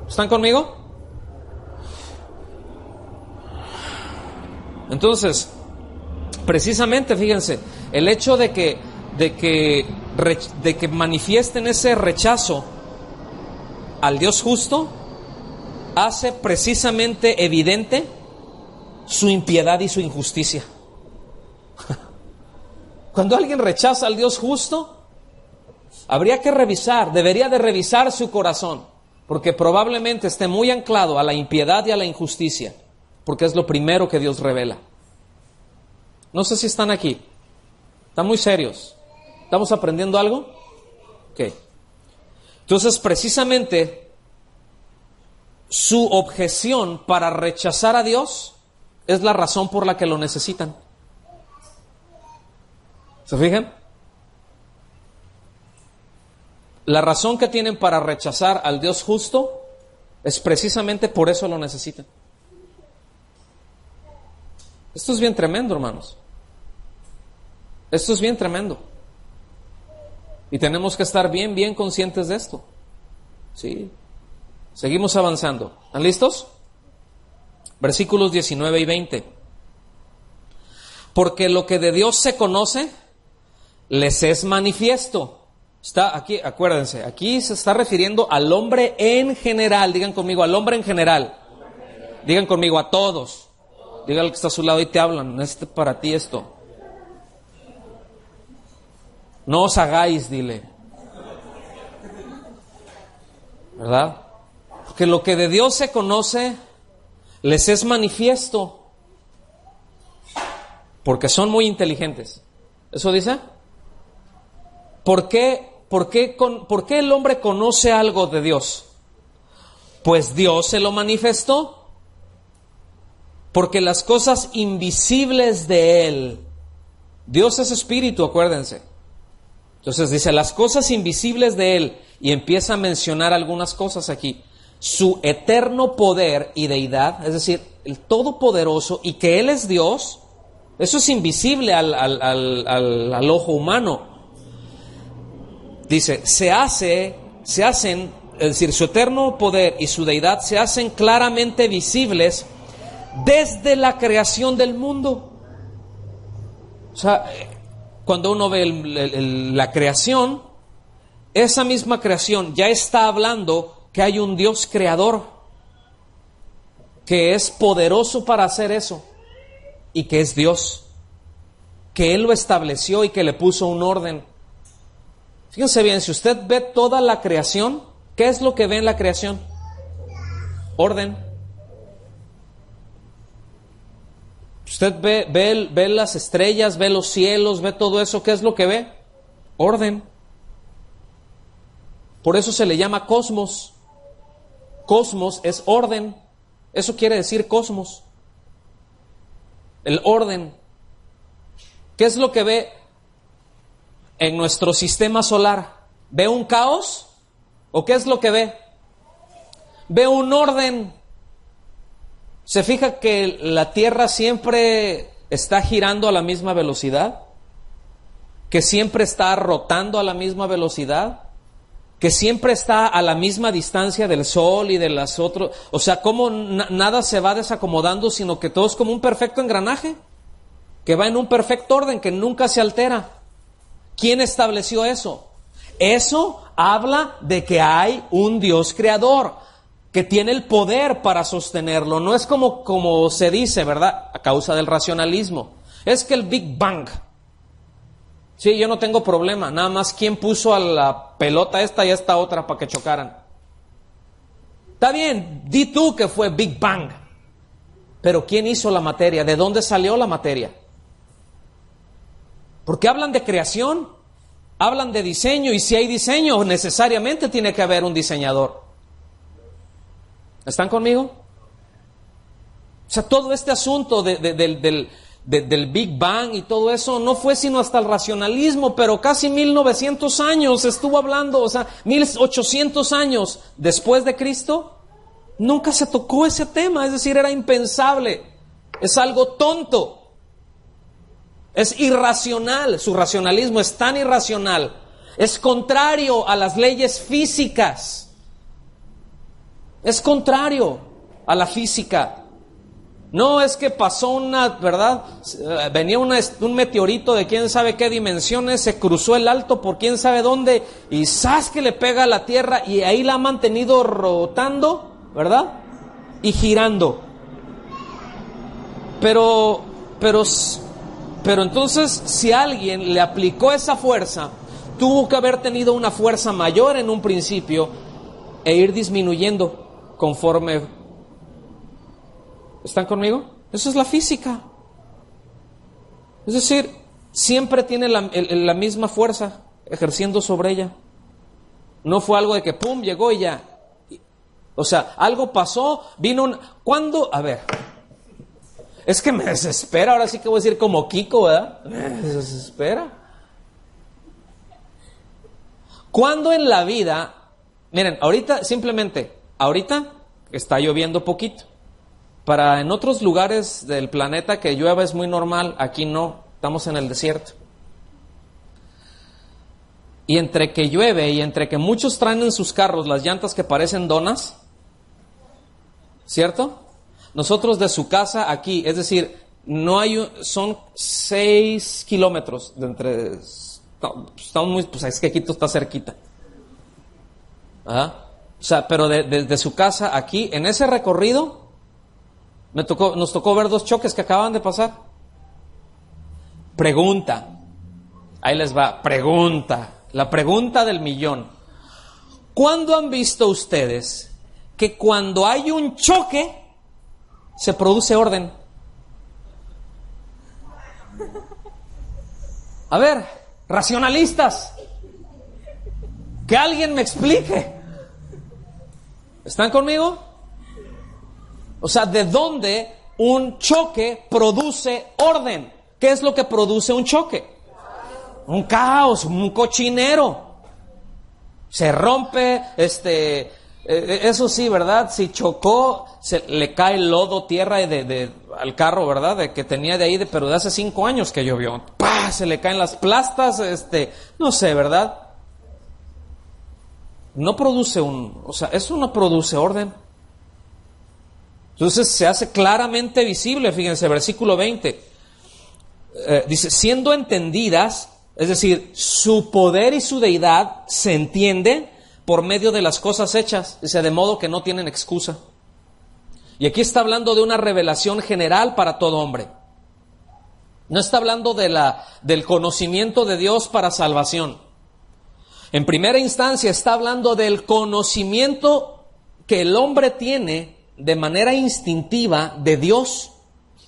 ¿Están conmigo? Entonces, precisamente, fíjense, el hecho de que manifiesten ese rechazo al Dios justo hace precisamente evidente su impiedad y su injusticia. Cuando alguien rechaza al Dios justo, debería de revisar su corazón, porque probablemente esté muy anclado a la impiedad y a la injusticia, porque es lo primero que Dios revela. No sé si están aquí. Están muy serios. ¿Estamos aprendiendo algo? Ok. Entonces, precisamente, su objeción para rechazar a Dios es la razón por la que lo necesitan. ¿Se fijan? La razón que tienen para rechazar al Dios justo es precisamente por eso lo necesitan. Esto es bien tremendo, hermanos. Esto es bien tremendo. Y tenemos que estar bien conscientes de esto. ¿Sí? Seguimos avanzando. ¿Están listos? Versículos 19 y 20. Porque lo que de Dios se conoce, les es manifiesto. Está aquí, acuérdense, aquí se está refiriendo al hombre en general. Digan conmigo, al hombre en general. Digan conmigo, a todos. Diga al que está a su lado y te hablan. No es para ti esto. No os hagáis, dile. ¿Verdad? Porque lo que de Dios se conoce, les es manifiesto. Porque son muy inteligentes. ¿Eso dice? ¿Por qué el hombre conoce algo de Dios? Pues Dios se lo manifestó. Porque las cosas invisibles de Él, Dios es espíritu, acuérdense. Entonces dice, las cosas invisibles de Él, y empieza a mencionar algunas cosas aquí. Su eterno poder y deidad, es decir, el todopoderoso, y que Él es Dios, eso es invisible al ojo humano. Dice, se hacen, es decir, su eterno poder y su deidad se hacen claramente visibles desde la creación del mundo. O sea, cuando uno ve la creación, esa misma creación ya está hablando que hay un Dios creador, que es poderoso para hacer eso, y que es Dios, que Él lo estableció y que le puso un orden. Fíjense bien, si usted ve toda la creación, ¿qué es lo que ve en la creación? Orden. Usted ve las estrellas, ve los cielos, ve todo eso, ¿qué es lo que ve? Orden. Por eso se le llama cosmos. Cosmos es orden. Eso quiere decir cosmos. El orden. ¿Qué es lo que ve en nuestro sistema solar? ¿Ve un caos? ¿O qué es lo que ve? Ve un orden. ¿Se fija que la Tierra siempre está girando a la misma velocidad? ¿Que siempre está rotando a la misma velocidad? ¿Que siempre está a la misma distancia del Sol y de las otras? O sea, ¿cómo nada se va desacomodando, sino que todo es como un perfecto engranaje? Que va en un perfecto orden, que nunca se altera. ¿Quién estableció eso? Eso habla de que hay un Dios creador que tiene el poder para sostenerlo. No es como se dice, ¿verdad? A causa del racionalismo. Es que el Big Bang. Sí, yo no tengo problema. Nada más quién puso a la pelota esta y esta otra para que chocaran. Está bien, di tú que fue Big Bang. Pero ¿quién hizo la materia? ¿De dónde salió la materia? Porque hablan de creación, hablan de diseño, y si hay diseño, necesariamente tiene que haber un diseñador. ¿Están conmigo? O sea, todo este asunto del Big Bang y todo eso no fue sino hasta el racionalismo, pero casi 1900 años estuvo hablando, o sea, 1800 años después de Cristo, nunca se tocó ese tema, es decir, era impensable, es algo tonto. Es irracional, su racionalismo es tan irracional, es contrario a las leyes físicas, es contrario a la física. No es que pasó una, ¿verdad? Venía un meteorito de quién sabe qué dimensiones, se cruzó el alto por quién sabe dónde y ¡zas! Que le pega a la tierra y ahí la ha mantenido rotando, ¿verdad? Y girando. Pero entonces, si alguien le aplicó esa fuerza, tuvo que haber tenido una fuerza mayor en un principio e ir disminuyendo conforme. ¿Están conmigo? Eso es la física. Es decir, siempre tiene la misma fuerza ejerciendo sobre ella. No fue algo de que pum, llegó y ya. O sea, algo pasó, vino un... ¿Cuándo? A ver... Es que me desespera, ahora sí que voy a decir como Kiko, ¿verdad? Me desespera. ¿Cuándo en la vida, miren, ahorita está lloviendo poquito. Para en otros lugares del planeta que llueva es muy normal, aquí no, estamos en el desierto. Y entre que llueve y entre que muchos traen en sus carros las llantas que parecen donas, ¿cierto? Nosotros de su casa aquí, es decir, son 6 kilómetros de entre, estamos muy, pues es que Quito está cerquita. ¿Ah? O sea, pero de su casa aquí, en ese recorrido, nos tocó ver 2 choques que acaban de pasar. Pregunta, ahí les va, la pregunta del millón. ¿Cuándo han visto ustedes que cuando hay un choque se produce orden? A ver, racionalistas, que alguien me explique. ¿Están conmigo? O sea, ¿de dónde un choque produce orden? ¿Qué es lo que produce un choque? Un caos, un cochinero. Se rompe, eso sí, ¿verdad? Si chocó, le cae lodo, tierra al carro, ¿verdad? Que tenía de ahí, pero de hace 5 años que llovió. ¡Pah! Se le caen las plastas, no sé, ¿verdad? No produce eso no produce orden. Entonces se hace claramente visible, fíjense, versículo 20. Dice, siendo entendidas, es decir, su poder y su deidad se entiende por medio de las cosas hechas, dice, de modo que no tienen excusa. Y aquí está hablando de una revelación general para todo hombre. No está hablando del conocimiento de Dios para salvación. En primera instancia está hablando del conocimiento que el hombre tiene de manera instintiva de Dios.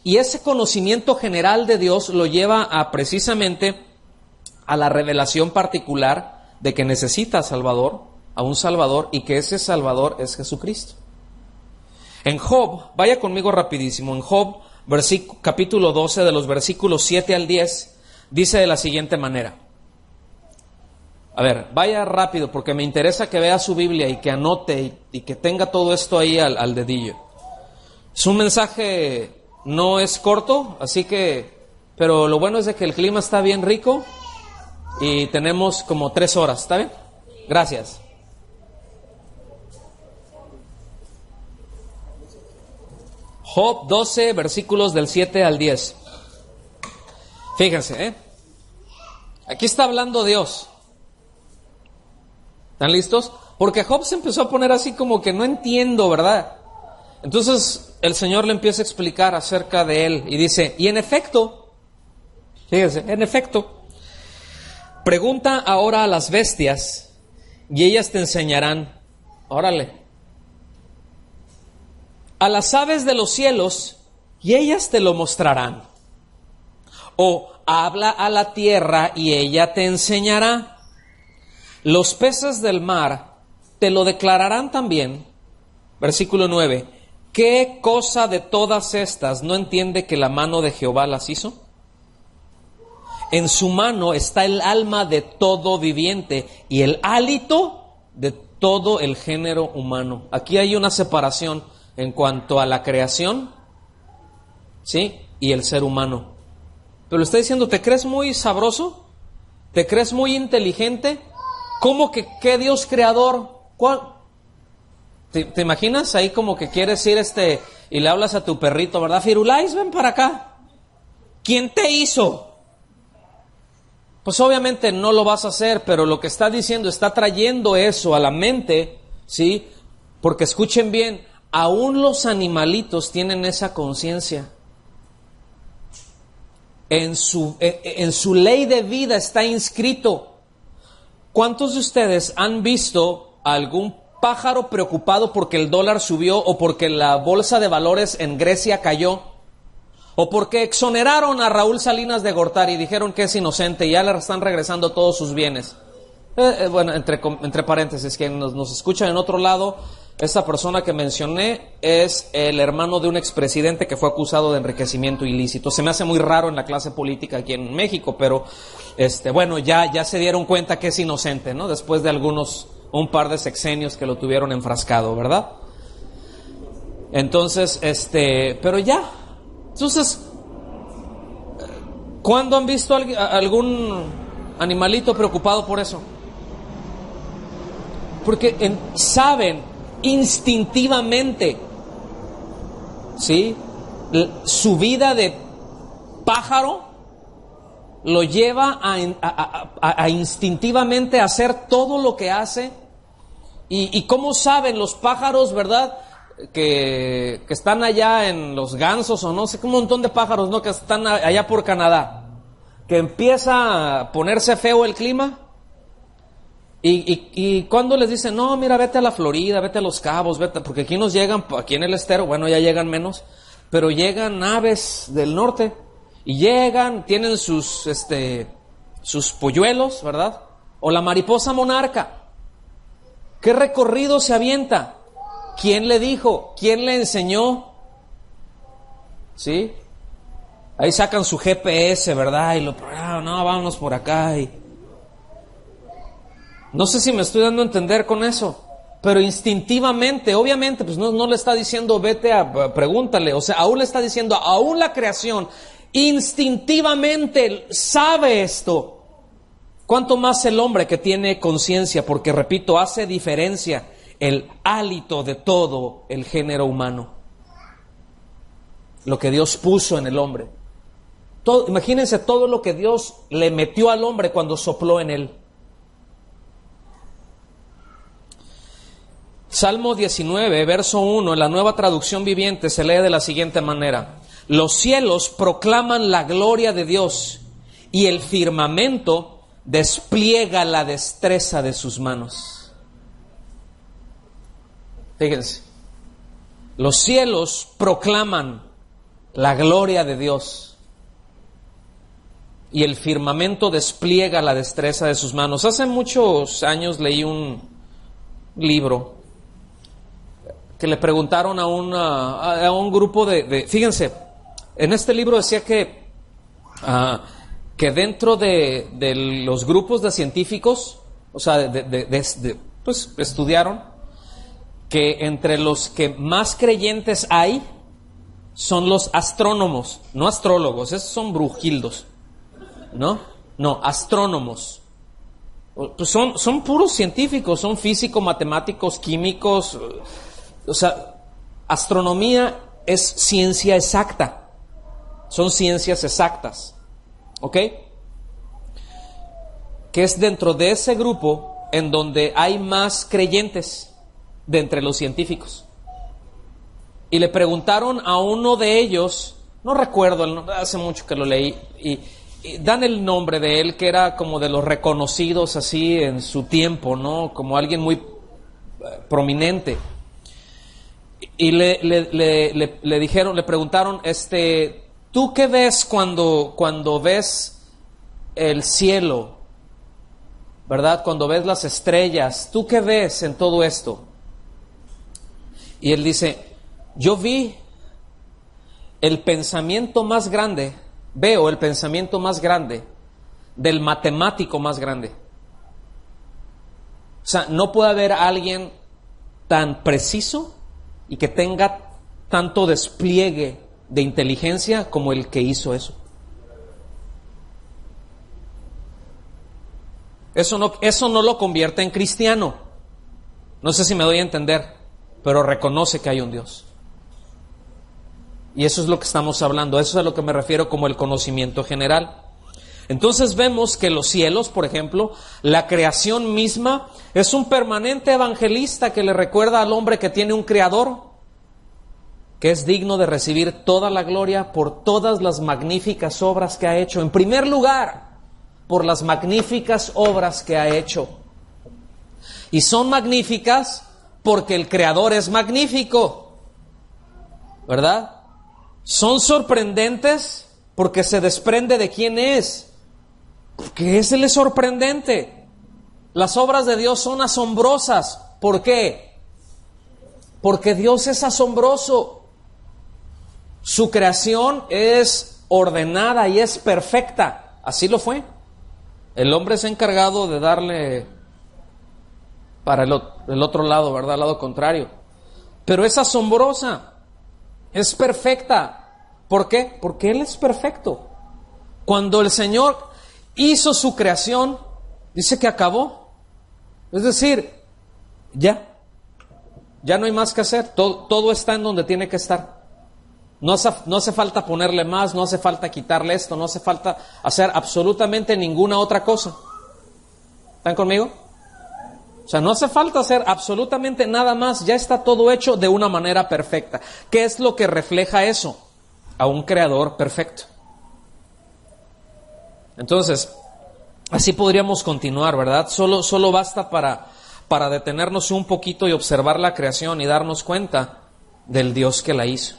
Y ese conocimiento general de Dios lo lleva precisamente a la revelación particular de que necesita a un Salvador, y que ese Salvador es Jesucristo. En Job, vaya conmigo rapidísimo, en Job, capítulo 12, de los versículos 7 al 10, dice de la siguiente manera. A ver, vaya rápido porque me interesa que vea su Biblia y que anote y que tenga todo esto ahí al dedillo. Es un mensaje, no es corto, así que, pero lo bueno es de que el clima está bien rico y tenemos como 3 horas, ¿está bien? Gracias. Job 12, versículos del 7 al 10. Fíjense, aquí está hablando Dios. ¿Están listos? Porque Job se empezó a poner así como que no entiendo, ¿verdad? Entonces el Señor le empieza a explicar acerca de él y dice, y en efecto, fíjense, en efecto, pregunta ahora a las bestias y ellas te enseñarán. Órale. a las aves de los cielos y ellas te lo mostrarán. O habla a la tierra y ella te enseñará. Los peces del mar te lo declararán también. Versículo 9. ¿Qué cosa de todas estas no entiende que la mano de Jehová las hizo? En su mano está el alma de todo viviente y el hálito de todo el género humano. Aquí hay una separación en cuanto a la creación, ¿sí? Y el ser humano. Pero está diciendo, ¿te crees muy sabroso? ¿Te crees muy inteligente? ¿Cómo que qué Dios creador? ¿Cuál? ¿Te imaginas ahí como que quieres ir y le hablas a tu perrito, ¿verdad? Firulais, ven para acá. ¿Quién te hizo? Pues obviamente no lo vas a hacer, pero lo que está diciendo, está trayendo eso a la mente, ¿sí? Porque escuchen bien, aún los animalitos tienen esa conciencia. En su ley de vida está inscrito. ¿Cuántos de ustedes han visto algún pájaro preocupado porque el dólar subió o porque la bolsa de valores en Grecia cayó? O porque exoneraron a Raúl Salinas de Gortari y dijeron que es inocente y ya le están regresando todos sus bienes. Bueno, entre paréntesis, que nos escucha en otro lado, esta persona que mencioné es el hermano de un expresidente que fue acusado de enriquecimiento ilícito. Se me hace muy raro en la clase política aquí en México, pero bueno, ya se dieron cuenta que es inocente, ¿no? Después de un par de sexenios que lo tuvieron enfrascado, ¿verdad? Entonces, pero ya. Entonces, ¿cuándo han visto algún animalito preocupado por eso? Porque saben instintivamente, ¿sí? Su vida de pájaro lo lleva a instintivamente hacer todo lo que hace. ¿Y cómo saben los pájaros, verdad? Que están allá en los gansos o no sé, un montón de pájaros, ¿no? Que están allá por Canadá, que empieza a ponerse feo el clima y cuando les dicen, no, mira, vete a la Florida, vete a Los Cabos, vete, porque aquí nos llegan, aquí en el estero, bueno, ya llegan menos, pero llegan aves del norte y llegan, tienen sus polluelos, ¿verdad? O la mariposa monarca. ¿Qué recorrido se avienta? ¿Quién le dijo? ¿Quién le enseñó? ¿Sí? Ahí sacan su GPS, ¿verdad? Y no, vámonos por acá. No sé si me estoy dando a entender con eso, pero instintivamente, obviamente, pues no le está diciendo vete pregúntale, o sea, aún le está diciendo, aún la creación instintivamente sabe esto. ¿Cuánto más el hombre que tiene conciencia? Porque, repito, hace diferencia el hálito de todo el género humano. Lo que Dios puso en el hombre. Imagínense todo lo que Dios le metió al hombre cuando sopló en él. Salmo 19, verso 1, en la Nueva Traducción Viviente se lee de la siguiente manera: los cielos proclaman la gloria de Dios y el firmamento despliega la destreza de sus manos. Fíjense, los cielos proclaman la gloria de Dios y el firmamento despliega la destreza de sus manos. Hace muchos años leí un libro que le preguntaron a un grupo fíjense, en este libro decía que dentro de los grupos de científicos, o sea, pues estudiaron que entre los que más creyentes hay son los astrónomos, no astrólogos, esos son brujildos, ¿no? No, astrónomos. Pues son puros científicos, son físicos, matemáticos, químicos. O sea, astronomía es ciencia exacta, son ciencias exactas, ¿ok? Que es dentro de ese grupo en donde hay más creyentes de entre los científicos. Y le preguntaron a uno de ellos, no recuerdo, hace mucho que lo leí, y dan el nombre de él, que era como de los reconocidos así en su tiempo, ¿no? Como alguien muy prominente. Y le dijeron, le preguntaron, ¿tú qué ves cuando ves el cielo? ¿Verdad? Cuando ves las estrellas, ¿tú qué ves en todo esto? Y él dice, yo vi el pensamiento más grande, veo el pensamiento más grande del matemático más grande. O sea, no puede haber alguien tan preciso y que tenga tanto despliegue de inteligencia como el que hizo eso. Eso no lo convierte en cristiano. No sé si me doy a entender, pero reconoce que hay un Dios. Y eso es lo que estamos hablando, eso es a lo que me refiero como el conocimiento general. Entonces vemos que los cielos, por ejemplo, la creación misma, es un permanente evangelista que le recuerda al hombre que tiene un creador, que es digno de recibir toda la gloria por todas las magníficas obras que ha hecho. En primer lugar, por las magníficas obras que ha hecho. Y son magníficas porque el creador es magnífico, ¿verdad? Son sorprendentes porque se desprende de quién es, porque Él es sorprendente. Las obras de Dios son asombrosas. ¿Por qué? Porque Dios es asombroso. Su creación es ordenada y es perfecta. Así lo fue. El hombre se ha encargado de darle para el otro lado, ¿verdad? Al lado contrario. Pero es asombrosa. Es perfecta. ¿Por qué? Porque Él es perfecto. Cuando el Señor hizo su creación, dice que acabó. Es decir, ya no hay más que hacer. Todo está en donde tiene que estar. No hace falta ponerle más, no hace falta quitarle esto, no hace falta hacer absolutamente ninguna otra cosa. ¿Están conmigo? O sea, no hace falta hacer absolutamente nada más, ya está todo hecho de una manera perfecta. ¿Qué es lo que refleja eso? A un creador perfecto. Entonces, así podríamos continuar, ¿verdad? Solo basta para detenernos un poquito y observar la creación y darnos cuenta del Dios que la hizo.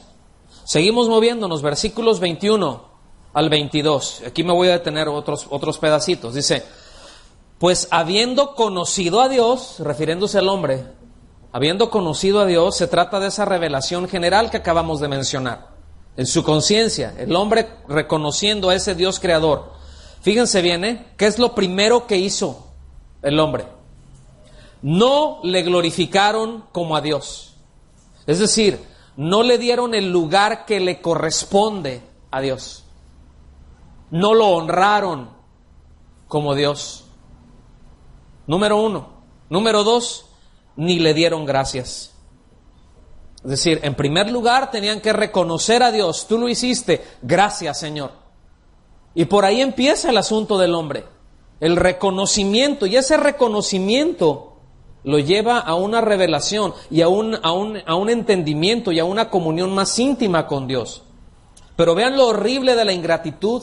Seguimos moviéndonos, versículos 21 al 22. Aquí me voy a detener otros pedacitos. Dice, pues habiendo conocido a Dios, refiriéndose al hombre, habiendo conocido a Dios, se trata de esa revelación general que acabamos de mencionar. En su conciencia, el hombre reconociendo a ese Dios creador. Fíjense bien, ¿qué es lo primero que hizo el hombre? No le glorificaron como a Dios. Es decir, no le dieron el lugar que le corresponde a Dios. No lo honraron como Dios. Número 1. Número 2, ni le dieron gracias. Es decir, en primer lugar tenían que reconocer a Dios. Tú lo hiciste, gracias Señor. Y por ahí empieza el asunto del hombre. El reconocimiento, y ese reconocimiento lo lleva a una revelación y a un entendimiento y a una comunión más íntima con Dios. Pero vean lo horrible de la ingratitud.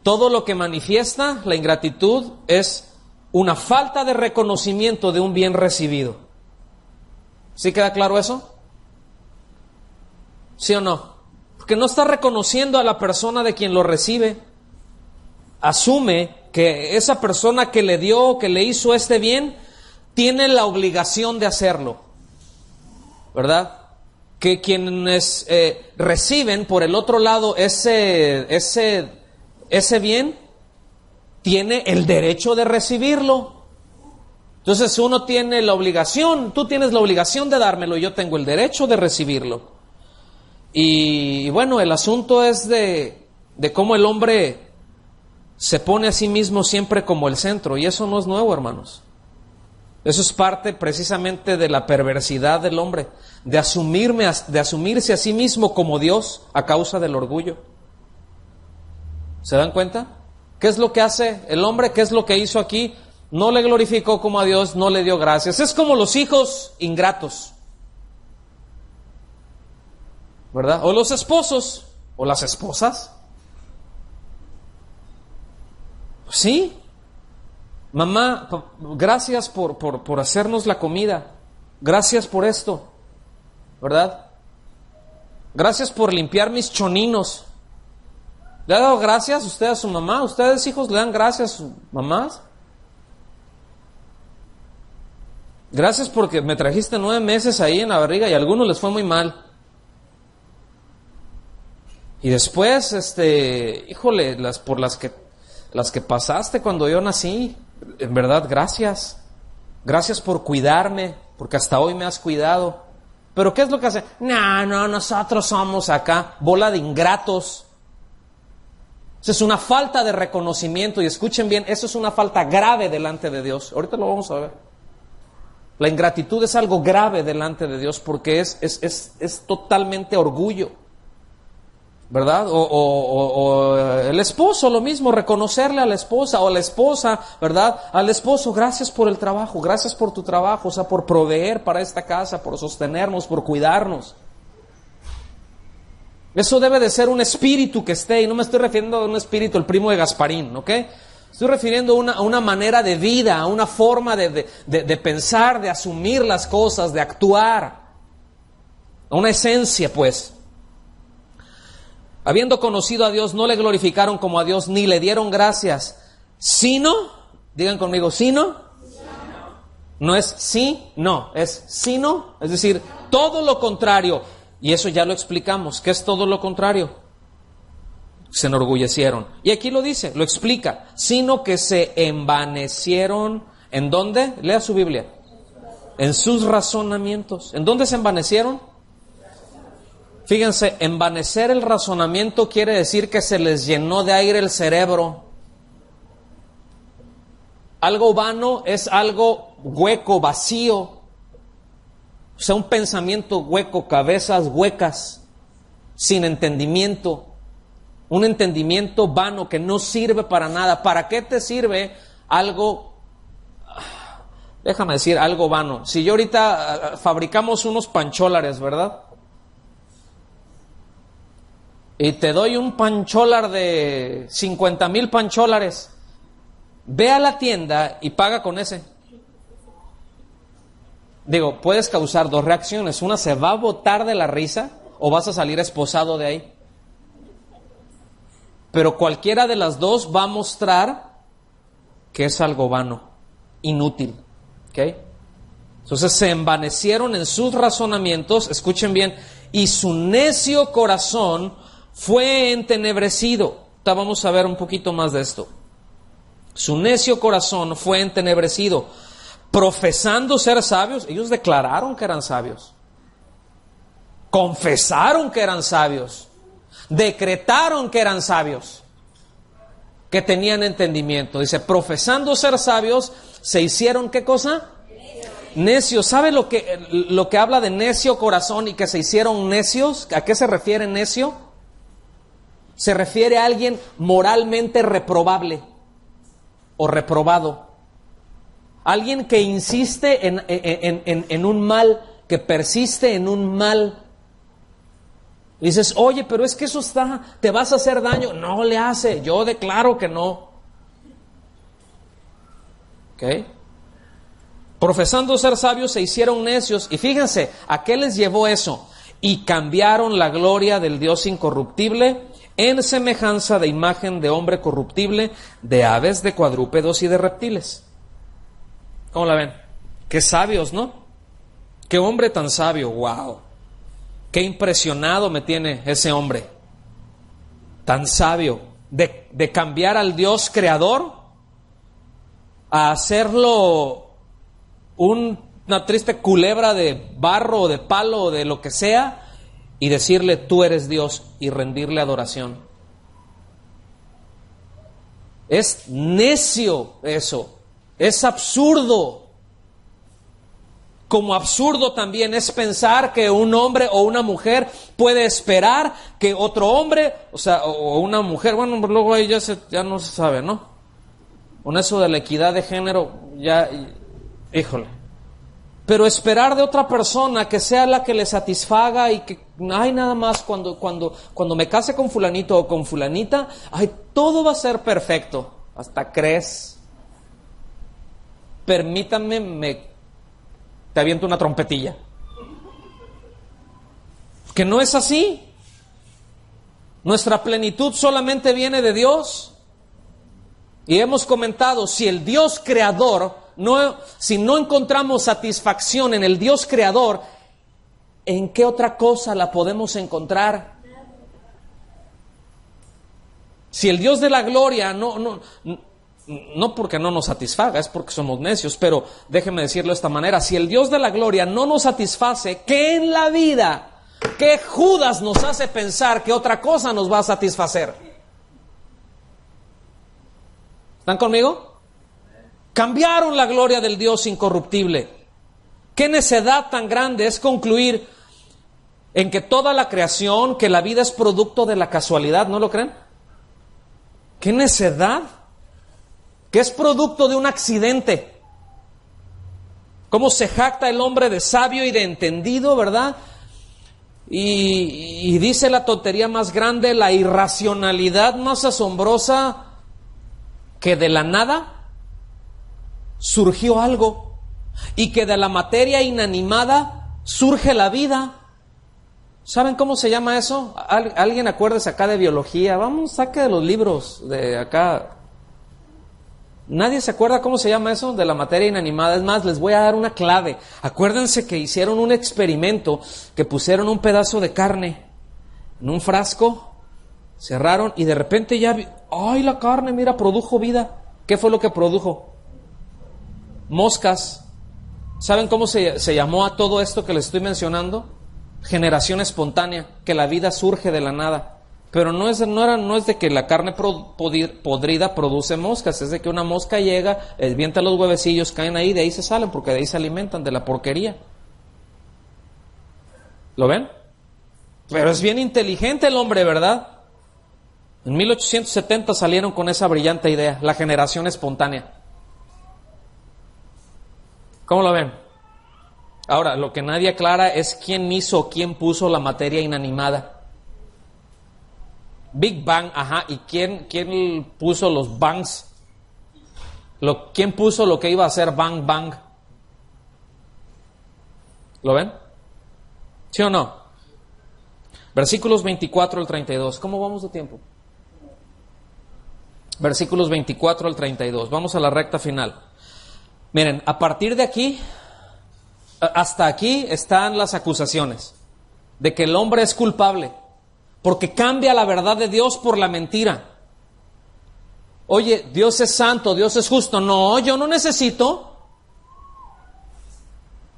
Todo lo que manifiesta la ingratitud es una falta de reconocimiento de un bien recibido. ¿Sí queda claro eso? ¿Sí o no? Porque no está reconociendo a la persona de quien lo recibe. Asume que esa persona que le dio, que le hizo este bien, tiene la obligación de hacerlo, ¿verdad? Que quienes reciben por el otro lado ese bien, tiene el derecho de recibirlo. Entonces uno tiene la obligación, tú tienes la obligación de dármelo, yo tengo el derecho de recibirlo. Y bueno, el asunto es de cómo el hombre se pone a sí mismo siempre como el centro, y eso no es nuevo, hermanos. Eso es parte precisamente de la perversidad del hombre, de asumirse a sí mismo como Dios a causa del orgullo. ¿Se dan cuenta? ¿Qué es lo que hace el hombre? ¿Qué es lo que hizo aquí? No le glorificó como a Dios, no le dio gracias. Es como los hijos ingratos, ¿verdad? O los esposos, o las esposas. Sí. Mamá, gracias por hacernos la comida. Gracias por esto. ¿verdad? Gracias por limpiar mis choninos. ¿Le ha dado gracias usted a su mamá? ¿Ustedes, hijos, le dan gracias a sus mamás? Gracias porque me trajiste 9 meses ahí en la barriga y a algunos les fue muy mal. Y después, híjole, las que pasaste cuando yo nací, en verdad, gracias. Gracias por cuidarme, porque hasta hoy me has cuidado. Pero ¿qué es lo que hacen? No, nosotros somos acá, bola de ingratos. Eso es una falta de reconocimiento, y escuchen bien, eso es una falta grave delante de Dios. Ahorita lo vamos a ver. La ingratitud es algo grave delante de Dios porque es totalmente orgullo, ¿verdad? O el esposo, lo mismo, reconocerle a la esposa o a la esposa, ¿verdad? Al esposo, gracias por el trabajo, gracias por tu trabajo, o sea, por proveer para esta casa, por sostenernos, por cuidarnos. Eso debe de ser un espíritu que esté, y no me estoy refiriendo a un espíritu, el primo de Gasparín, ¿ok? Estoy refiriendo a una manera de vida, a una forma de pensar, de asumir las cosas, de actuar, a una esencia, pues. Habiendo conocido a Dios, no le glorificaron como a Dios, ni le dieron gracias, sino, digan conmigo, sino, no es sí, no, es sino, es decir, todo lo contrario. Y eso ya lo explicamos. ¿Qué es todo lo contrario? Se enorgullecieron. Y aquí lo dice, lo explica. Sino que se envanecieron. ¿En dónde? Lea su Biblia. En sus razonamientos. ¿En dónde se envanecieron? Fíjense, envanecer el razonamiento quiere decir que se les llenó de aire el cerebro. Algo vano es algo hueco, vacío. O sea, un pensamiento hueco, cabezas huecas, sin entendimiento. Un entendimiento vano que no sirve para nada. ¿Para qué te sirve algo? Déjame decir, algo vano. Si yo ahorita fabricamos unos pancholares, ¿verdad? Y te doy un pancholar de 50,000 pancholares. Ve a la tienda y paga con ese. Digo, puedes causar 2 reacciones. Una, se va a botar de la risa o vas a salir esposado de ahí. Pero cualquiera de las dos va a mostrar que es algo vano, inútil. ¿Ok? Entonces se envanecieron en sus razonamientos, escuchen bien, y su necio corazón fue entenebrecido. Ahorita vamos a ver un poquito más de esto. Su necio corazón fue entenebrecido. Profesando ser sabios, ellos declararon que eran sabios. Confesaron que eran sabios. Decretaron que eran sabios. Que tenían entendimiento. Dice, profesando ser sabios, se hicieron, ¿qué cosa? Necios. ¿Sabe lo que habla de necio corazón y que se hicieron necios? ¿A qué se refiere necio? Se refiere a alguien moralmente reprobable o reprobado. Alguien que insiste en un mal, que persiste en un mal. Y dices, oye, pero es que eso te vas a hacer daño. No le hace, yo declaro que no. ¿Ok? Profesando ser sabios, se hicieron necios. Y fíjense, ¿a qué les llevó eso? Y cambiaron la gloria del Dios incorruptible en semejanza de imagen de hombre corruptible, de aves, de cuadrúpedos y de reptiles. ¿Cómo la ven? Qué sabios, ¿no? Qué hombre tan sabio, wow. Qué impresionado me tiene ese hombre. Tan sabio. De cambiar al Dios creador a hacerlo una triste culebra de barro o de palo o de lo que sea y decirle tú eres Dios y rendirle adoración. Es necio eso. Es absurdo. Como absurdo también es pensar que un hombre o una mujer puede esperar que otro hombre, o una mujer, bueno, luego ahí ya no se sabe, ¿no? Con eso de la equidad de género, híjole. Pero esperar de otra persona que sea la que le satisfaga y que, nada más cuando me case con fulanito o con fulanita, todo va a ser perfecto. Hasta crees. Permítanme, te aviento una trompetilla. Que no es así. Nuestra plenitud solamente viene de Dios. Y hemos comentado, si el Dios creador, si no encontramos satisfacción en el Dios creador, ¿en qué otra cosa la podemos encontrar? Si el Dios de la gloria no porque no nos satisfaga, es porque somos necios, pero déjeme decirlo de esta manera, si el Dios de la gloria no nos satisface, ¿qué en la vida? ¿Qué Judas nos hace pensar que otra cosa nos va a satisfacer? ¿Están conmigo? Cambiaron la gloria del Dios incorruptible. ¿Qué necedad tan grande es concluir en que toda la creación, que la vida es producto de la casualidad? ¿No lo creen? ¿Qué necedad? Que es producto de un accidente. ¿Cómo se jacta el hombre de sabio y de entendido, verdad? Y dice la tontería más grande, la irracionalidad más asombrosa, que de la nada surgió algo y que de la materia inanimada surge la vida. ¿Saben cómo se llama eso? ¿Alguien acuérdese acá de biología? Vamos, saque de los libros de acá. ¿Nadie se acuerda cómo se llama eso de la materia inanimada? Es más, les voy a dar una clave. Acuérdense que hicieron un experimento, que pusieron un pedazo de carne en un frasco, cerraron y de repente ya ¡ay, la carne, mira, produjo vida! ¿Qué fue lo que produjo? Moscas. ¿Saben cómo se llamó a todo esto que les estoy mencionando? Generación espontánea, que la vida surge de la nada. Pero no es de que la carne podrida produce moscas, es de que una mosca llega, vienta los huevecillos, caen ahí, de ahí se salen, porque de ahí se alimentan, de la porquería. ¿Lo ven? Pero es bien inteligente el hombre, ¿verdad? En 1870 salieron con esa brillante idea, la generación espontánea. ¿Cómo lo ven? Ahora, lo que nadie aclara es quién hizo o quién puso la materia inanimada. Big Bang, ajá, ¿y quién puso los bangs? ¿Quién puso lo que iba a ser Bang Bang? ¿Lo ven? ¿Sí o no? Versículos 24 al 32. ¿Cómo vamos de tiempo? Versículos 24 al 32. Vamos a la recta final. Miren, a partir de aquí, hasta aquí están las acusaciones de que el hombre es culpable, porque cambia la verdad de Dios por la mentira. Oye, Dios es santo, Dios es justo. No, yo no necesito.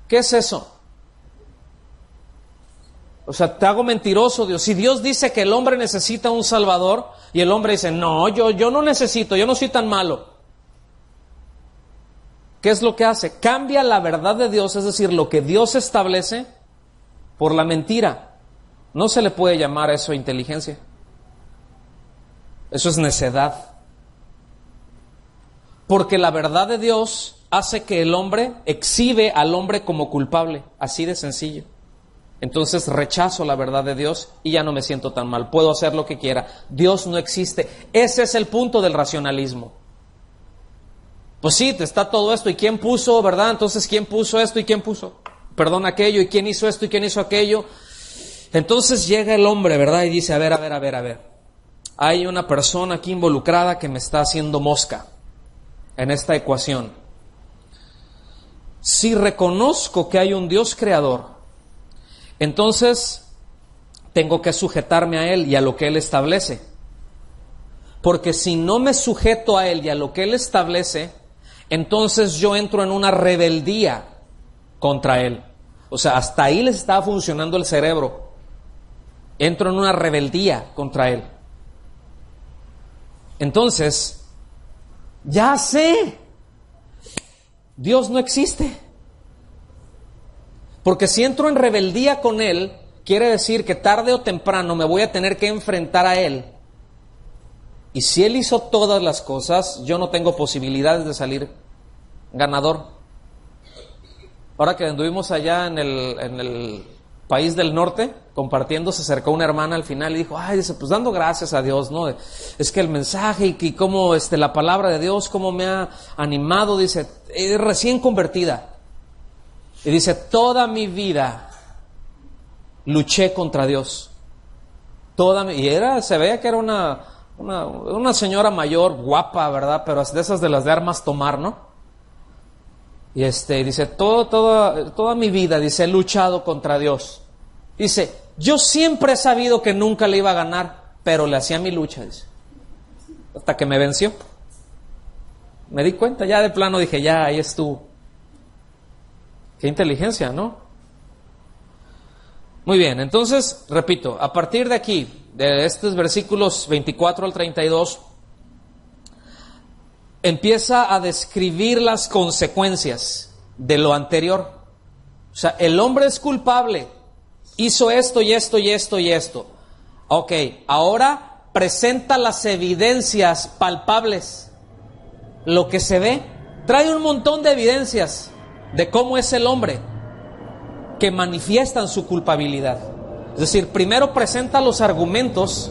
¿Qué es eso? O sea, te hago mentiroso, Dios. Si Dios dice que el hombre necesita un Salvador y el hombre dice, no, yo no necesito, yo no soy tan malo. ¿Qué es lo que hace? Cambia la verdad de Dios, es decir, lo que Dios establece por la mentira. No se le puede llamar eso inteligencia. Eso es necedad. Porque la verdad de Dios hace que el hombre exhibe al hombre como culpable. Así de sencillo. Entonces rechazo la verdad de Dios y ya no me siento tan mal. Puedo hacer lo que quiera. Dios no existe. Ese es el punto del racionalismo. Pues sí, está todo esto. ¿Y quién puso, verdad? Entonces, ¿quién puso esto y quién puso, aquello? ¿Y quién hizo esto y quién hizo aquello? Entonces llega el hombre, ¿verdad? Y dice, a ver. Hay una persona aquí involucrada que me está haciendo mosca en esta ecuación. Si reconozco que hay un Dios creador, entonces tengo que sujetarme a Él y a lo que Él establece. Porque si no me sujeto a Él y a lo que Él establece, entonces yo entro en una rebeldía contra Él. O sea, hasta ahí les estaba funcionando el cerebro. Entro en una rebeldía contra Él. Entonces, ya sé, Dios no existe. Porque si entro en rebeldía con Él, quiere decir que tarde o temprano me voy a tener que enfrentar a Él. Y si Él hizo todas las cosas, yo no tengo posibilidades de salir ganador. Ahora que anduvimos allá en el país del norte, compartiendo, se acercó una hermana al final y dijo, dice, pues dando gracias a Dios, ¿no? Es que el mensaje y cómo la palabra de Dios, cómo me ha animado, dice, recién convertida. Y dice, toda mi vida luché contra Dios. Se veía que era una señora mayor, guapa, ¿verdad? Pero de esas de las de armas tomar, ¿no? Y dice, toda mi vida, dice, he luchado contra Dios. Dice, yo siempre he sabido que nunca le iba a ganar, pero le hacía mi lucha, dice. Hasta que me venció. Me di cuenta, ya de plano dije, ya, ahí estuvo. Qué inteligencia, ¿no? Muy bien, entonces, repito, a partir de aquí, de estos versículos 24 al 32, empieza a describir las consecuencias de lo anterior. O sea, el hombre es culpable, hizo esto y esto y esto y esto. Ok, ahora presenta las evidencias palpables, lo que se ve. Trae un montón de evidencias de cómo es el hombre, que manifiestan su culpabilidad. Es decir, primero presenta los argumentos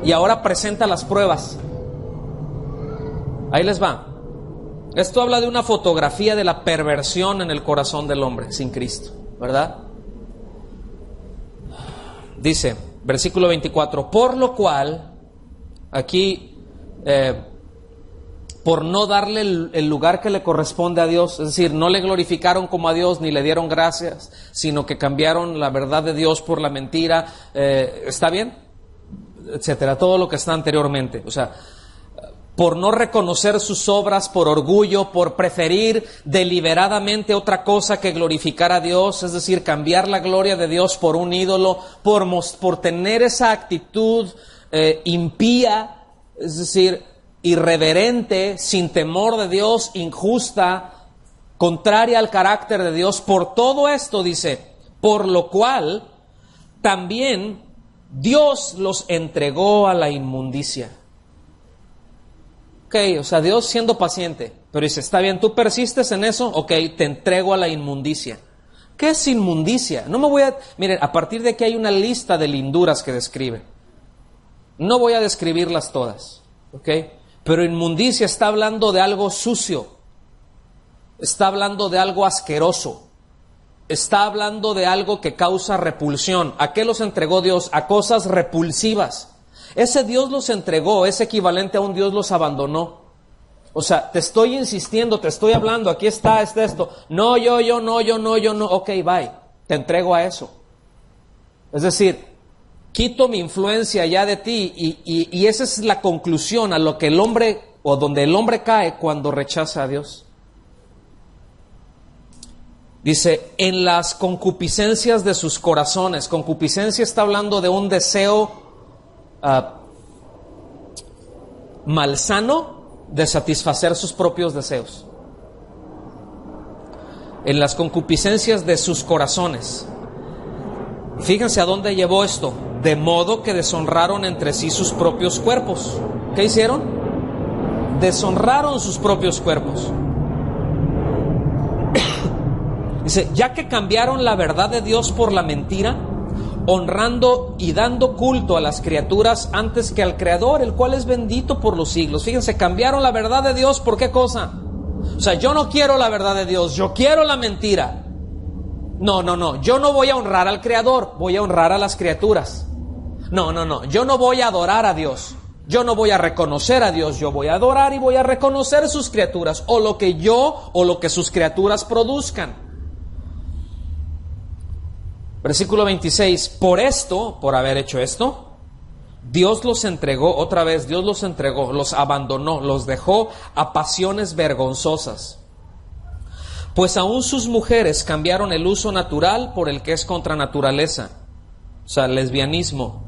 y ahora presenta las pruebas. Ahí les va. Esto habla de una fotografía de la perversión en el corazón del hombre sin Cristo, ¿verdad? Dice, versículo 24, por lo cual, aquí, por no darle el lugar que le corresponde a Dios, es decir, no le glorificaron como a Dios ni le dieron gracias, sino que cambiaron la verdad de Dios por la mentira, ¿está bien? Etcétera, todo lo que está anteriormente. O sea, por no reconocer sus obras, por orgullo, por preferir deliberadamente otra cosa que glorificar a Dios, es decir, cambiar la gloria de Dios por un ídolo, por tener esa actitud impía, es decir, irreverente, sin temor de Dios, injusta, contraria al carácter de Dios. Por todo esto, dice, por lo cual también Dios los entregó a la inmundicia. Ok, o sea, Dios siendo paciente, pero dice, está bien, tú persistes en eso, ok, te entrego a la inmundicia. ¿Qué es inmundicia? Miren, a partir de aquí hay una lista de linduras que describe. No voy a describirlas todas, ok. Pero inmundicia está hablando de algo sucio, está hablando de algo asqueroso, está hablando de algo que causa repulsión. ¿A qué los entregó Dios? A cosas repulsivas. Ese Dios los entregó, es equivalente a un Dios los abandonó. O sea, te estoy insistiendo, te estoy hablando, aquí está esto. No, yo, no. Ok, bye, te entrego a eso. Es decir, quito mi influencia ya de ti y esa es la conclusión a lo que el hombre, o donde el hombre cae cuando rechaza a Dios. Dice, en las concupiscencias de sus corazones. Concupiscencia está hablando de un deseo malsano de satisfacer sus propios deseos. En las concupiscencias de sus corazones. Fíjense a dónde llevó esto. De modo que deshonraron entre sí sus propios cuerpos. ¿Qué hicieron? Deshonraron sus propios cuerpos. Dice, ya que cambiaron la verdad de Dios por la mentira, honrando y dando culto a las criaturas antes que al Creador, el cual es bendito por los siglos. Fíjense, cambiaron la verdad de Dios, ¿por qué cosa? O sea, yo no quiero la verdad de Dios, yo quiero la mentira. No, yo no voy a honrar al Creador, voy a honrar a las criaturas. No, yo no voy a adorar a Dios, yo no voy a reconocer a Dios, yo voy a adorar y voy a reconocer sus criaturas, o lo que sus criaturas produzcan. Versículo 26, por haber hecho esto, Dios los entregó, otra vez, Dios los entregó, los abandonó, los dejó a pasiones vergonzosas. Pues aún sus mujeres cambiaron el uso natural por el que es contra naturaleza, o sea, lesbianismo.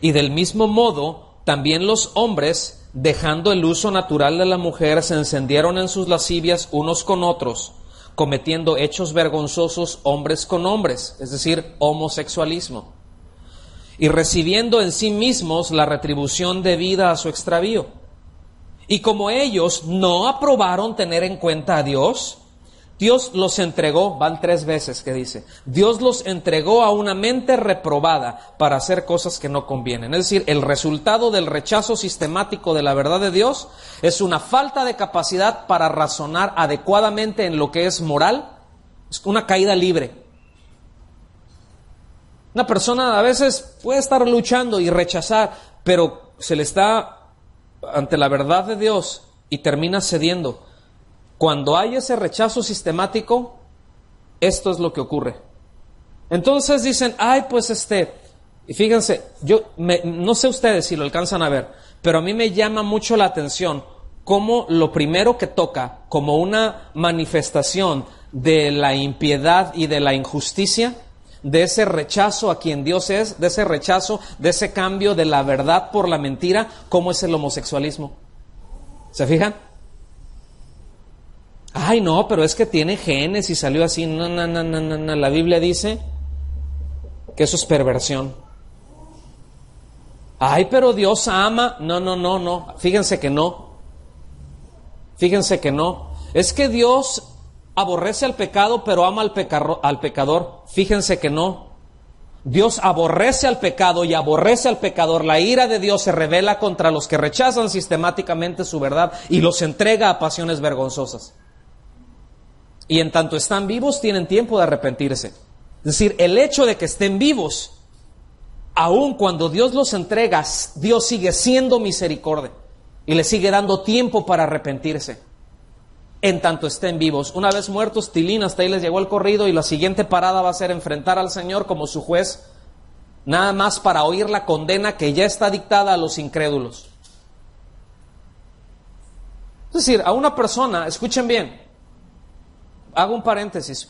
Y del mismo modo, también los hombres, dejando el uso natural de la mujer, se encendieron en sus lascivias unos con otros, cometiendo hechos vergonzosos hombres con hombres, es decir, homosexualismo, y recibiendo en sí mismos la retribución debida a su extravío. Y como ellos no aprobaron tener en cuenta a Dios, Dios los entregó, van 3 veces que dice, Dios los entregó a una mente reprobada para hacer cosas que no convienen. Es decir, el resultado del rechazo sistemático de la verdad de Dios es una falta de capacidad para razonar adecuadamente en lo que es moral, es una caída libre. Una persona a veces puede estar luchando y rechazar, pero se le está ante la verdad de Dios y termina cediendo. Cuando hay ese rechazo sistemático, esto es lo que ocurre. Entonces dicen, ay, pues y fíjense, no sé ustedes si lo alcanzan a ver, pero a mí me llama mucho la atención cómo lo primero que toca como una manifestación de la impiedad y de la injusticia, de ese rechazo a quien Dios es, de ese rechazo, de ese cambio de la verdad por la mentira, cómo es el homosexualismo. ¿Se fijan? Ay, no, pero es que tiene genes y salió así. No. La Biblia dice que eso es perversión. Ay, pero Dios ama. No. Fíjense que no. Es que Dios aborrece al pecado, pero ama al pecador. Fíjense que no. Dios aborrece al pecado y aborrece al pecador. La ira de Dios se revela contra los que rechazan sistemáticamente su verdad y los entrega a pasiones vergonzosas. Y en tanto están vivos, tienen tiempo de arrepentirse. Es decir, el hecho de que estén vivos, aun cuando Dios los entrega, Dios sigue siendo misericordia y le sigue dando tiempo para arrepentirse. En tanto estén vivos. Una vez muertos, tilín, hasta ahí les llegó el corrido, y la siguiente parada va a ser enfrentar al Señor como su juez, nada más para oír la condena que ya está dictada a los incrédulos. Es decir, a una persona, escuchen bien, hago un paréntesis,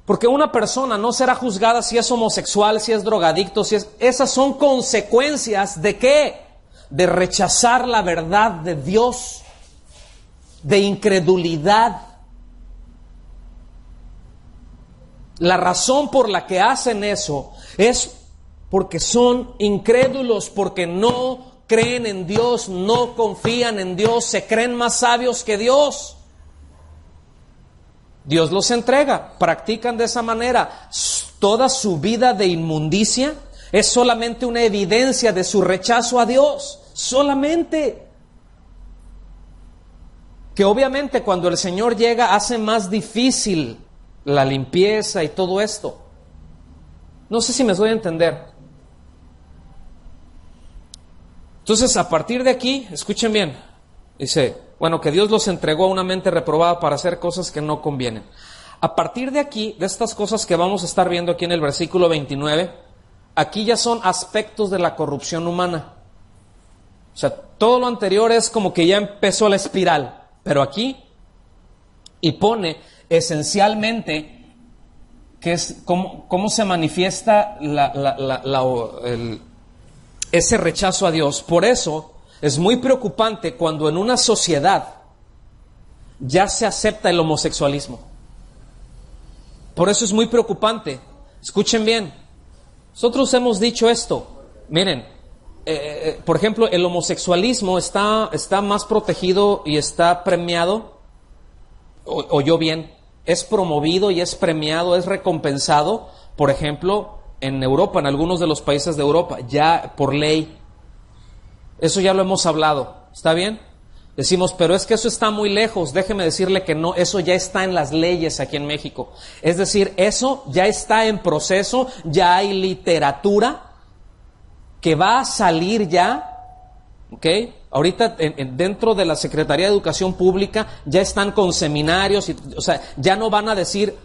porque una persona no será juzgada si es homosexual, si es drogadicto, esas son consecuencias ¿de qué? De rechazar la verdad de Dios, de incredulidad. La razón por la que hacen eso es porque son incrédulos, porque no creen en Dios, no confían en Dios, se creen más sabios que Dios. Dios los entrega, practican de esa manera. Toda su vida de inmundicia es solamente una evidencia de su rechazo a Dios, solamente. Que obviamente cuando el Señor llega hace más difícil la limpieza y todo esto. No sé si me doy a entender. Entonces, a partir de aquí, escuchen bien, dice, bueno, que Dios los entregó a una mente reprobada para hacer cosas que no convienen. A partir de aquí, de estas cosas que vamos a estar viendo aquí en el versículo 29, aquí ya son aspectos de la corrupción humana. O sea, todo lo anterior es como que ya empezó la espiral. Pero aquí, y pone esencialmente que es cómo se manifiesta ese rechazo a Dios. Por eso es muy preocupante cuando en una sociedad ya se acepta el homosexualismo. Por eso es muy preocupante. Escuchen bien, nosotros hemos dicho esto. Miren, por ejemplo, el homosexualismo está más protegido y está premiado, oyó bien, es promovido y es premiado, es recompensado, por ejemplo, en Europa, en algunos de los países de Europa, ya por ley. Eso ya lo hemos hablado, ¿está bien? Decimos, pero es que eso está muy lejos. Déjeme decirle que no, eso ya está en las leyes aquí en México. Es decir, eso ya está en proceso, ya hay literatura que va a salir ya, ¿ok? Ahorita dentro de la Secretaría de Educación Pública ya están con seminarios, o sea, ya no van a decir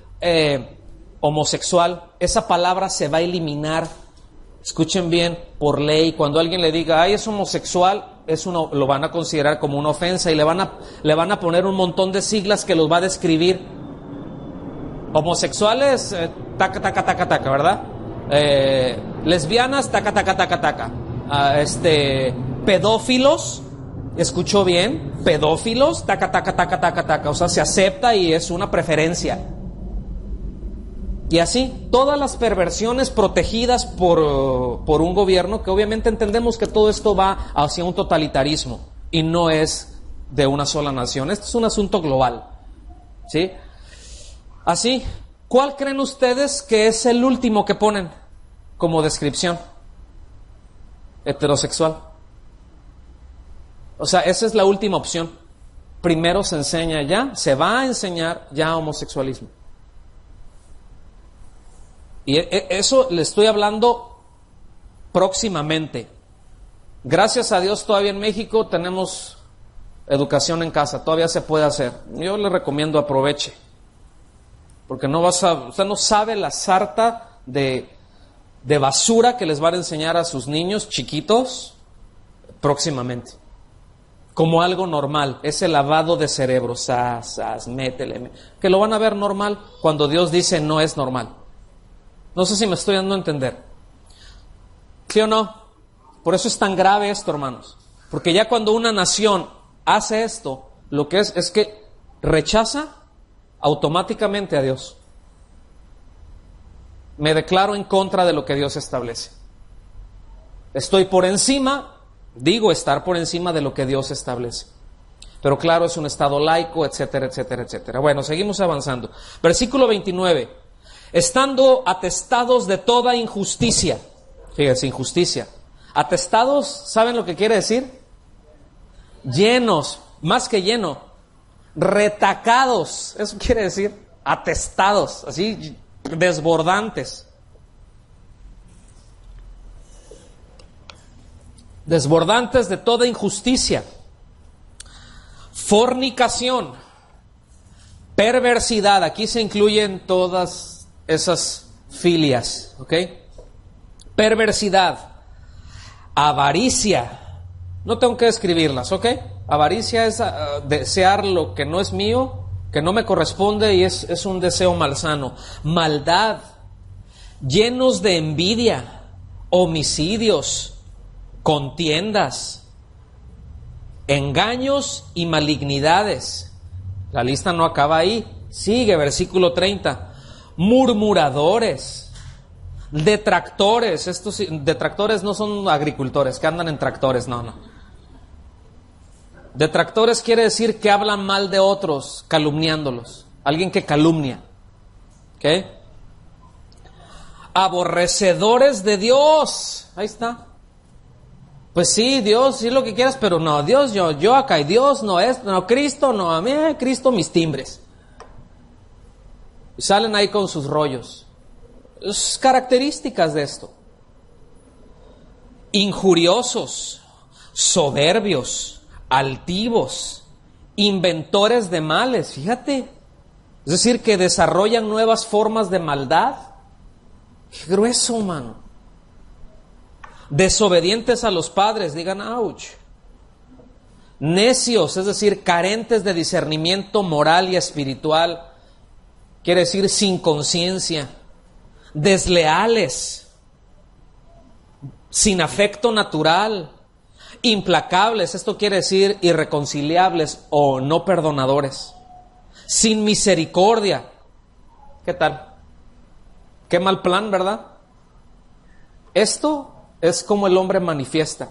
homosexual, esa palabra se va a eliminar. Escuchen bien, por ley, cuando alguien le diga, ay, es homosexual, lo van a considerar como una ofensa y le van a poner un montón de siglas que los va a describir. Homosexuales, taca, taca, taca, taca, ¿verdad? Lesbianas, taca, taca, taca, taca. Pedófilos, ¿escuchó bien? Pedófilos, taca, taca, taca, taca, taca. O sea, se acepta y es una preferencia. Y así, todas las perversiones protegidas por un gobierno, que obviamente entendemos que todo esto va hacia un totalitarismo y no es de una sola nación. Esto es un asunto global, ¿sí? Así, ¿cuál creen ustedes que es el último que ponen como descripción? Heterosexual. O sea, esa es la última opción. Primero se enseña ya, se va a enseñar ya homosexualismo. Y eso le estoy hablando próximamente. Gracias a Dios todavía en México tenemos educación en casa, todavía se puede hacer. Yo le recomiendo aproveche, porque usted no sabe la sarta de basura que les van a enseñar a sus niños chiquitos próximamente, como algo normal, ese lavado de cerebro, métele, que lo van a ver normal cuando Dios dice no es normal. No sé si me estoy dando a entender, ¿sí o no? Por eso es tan grave esto, hermanos, porque ya cuando una nación hace esto, lo que es que rechaza automáticamente a Dios. Me declaro en contra de lo que Dios establece. Estoy por encima, digo estar por encima de lo que Dios establece. Pero claro, es un estado laico, etcétera, etcétera, etcétera. Bueno, seguimos avanzando. Versículo 29. Estando atestados de toda injusticia. Fíjense, injusticia. Atestados, ¿saben lo que quiere decir? Llenos, más que lleno, retacados. Eso quiere decir atestados, así, desbordantes. Desbordantes de toda injusticia, fornicación, perversidad. Aquí se incluyen todas esas filias, ¿ok? Perversidad, avaricia. No tengo que describirlas, ¿ok? Avaricia es desear lo que no es mío, que no me corresponde, y es un deseo malsano. Maldad, llenos de envidia, homicidios, contiendas, engaños y malignidades. La lista no acaba ahí. Sigue, versículo 30. Murmuradores, detractores. Estos detractores no son agricultores que andan en tractores, no. Detractores quiere decir que hablan mal de otros, calumniándolos. Alguien que calumnia. ¿Ok? Aborrecedores de Dios. Ahí está. Pues sí, Dios, sí lo que quieras, pero no, Dios, yo acá, y Dios no es, no, Cristo, no, a mí, Cristo, mis timbres. Y salen ahí con sus rollos. Es características de esto. Injuriosos, soberbios, altivos, inventores de males, fíjate. Es decir, que desarrollan nuevas formas de maldad. Qué grueso, mano. Desobedientes a los padres, digan ouch. Necios, es decir, carentes de discernimiento moral y espiritual. Quiere decir sin conciencia. Desleales, sin afecto natural. Implacables, esto quiere decir irreconciliables o no perdonadores. Sin misericordia. ¿Qué tal? Qué mal plan, ¿verdad? Esto es como el hombre manifiesta.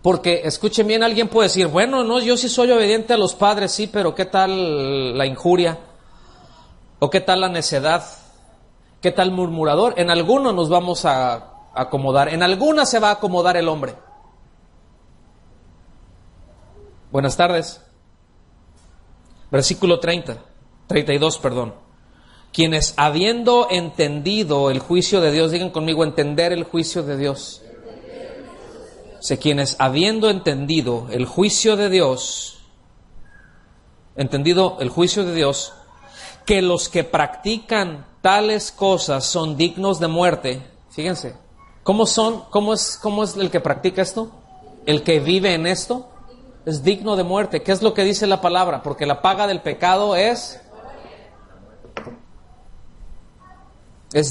Porque, escuchen bien, alguien puede decir, bueno, no, yo sí soy obediente a los padres, sí, pero ¿qué tal la injuria? ¿O qué tal la necedad? ¿Qué tal murmurador? En alguno nos vamos a acomodar, en alguna se va a acomodar el hombre. Buenas tardes. Versículo 32, Quienes habiendo entendido el juicio de Dios, digan conmigo, entender el juicio de Dios. Quienes habiendo entendido el juicio de Dios, que los que practican tales cosas son dignos de muerte. Fíjense, ¿cómo es el que practica esto? El que vive en esto es digno de muerte. ¿Qué es lo que dice la palabra? Porque la paga del pecado es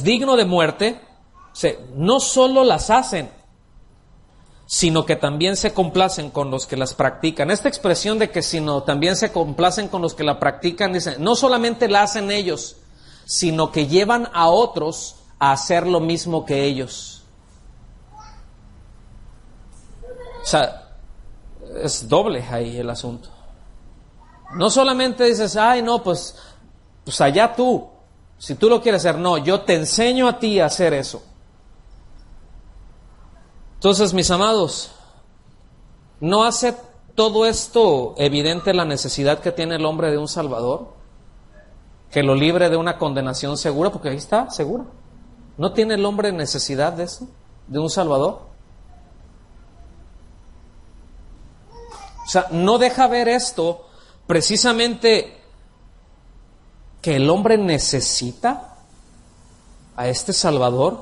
digno de muerte. No solo las hacen, sino que también se complacen con los que las practican. Esta expresión de que sino también se complacen con los que la practican, dice, no solamente la hacen ellos, sino que llevan a otros a hacer lo mismo que ellos. O sea, es doble ahí el asunto. No solamente dices, ay no, pues allá tú, si tú lo quieres hacer, no, yo te enseño a ti a hacer eso. Entonces, mis amados, ¿no hace todo esto evidente la necesidad que tiene el hombre de un Salvador? que lo libre de una condenación segura, porque ahí está, segura. ¿No tiene el hombre necesidad de eso? ¿De un Salvador? O sea, ¿no deja ver esto precisamente que el hombre necesita a este Salvador?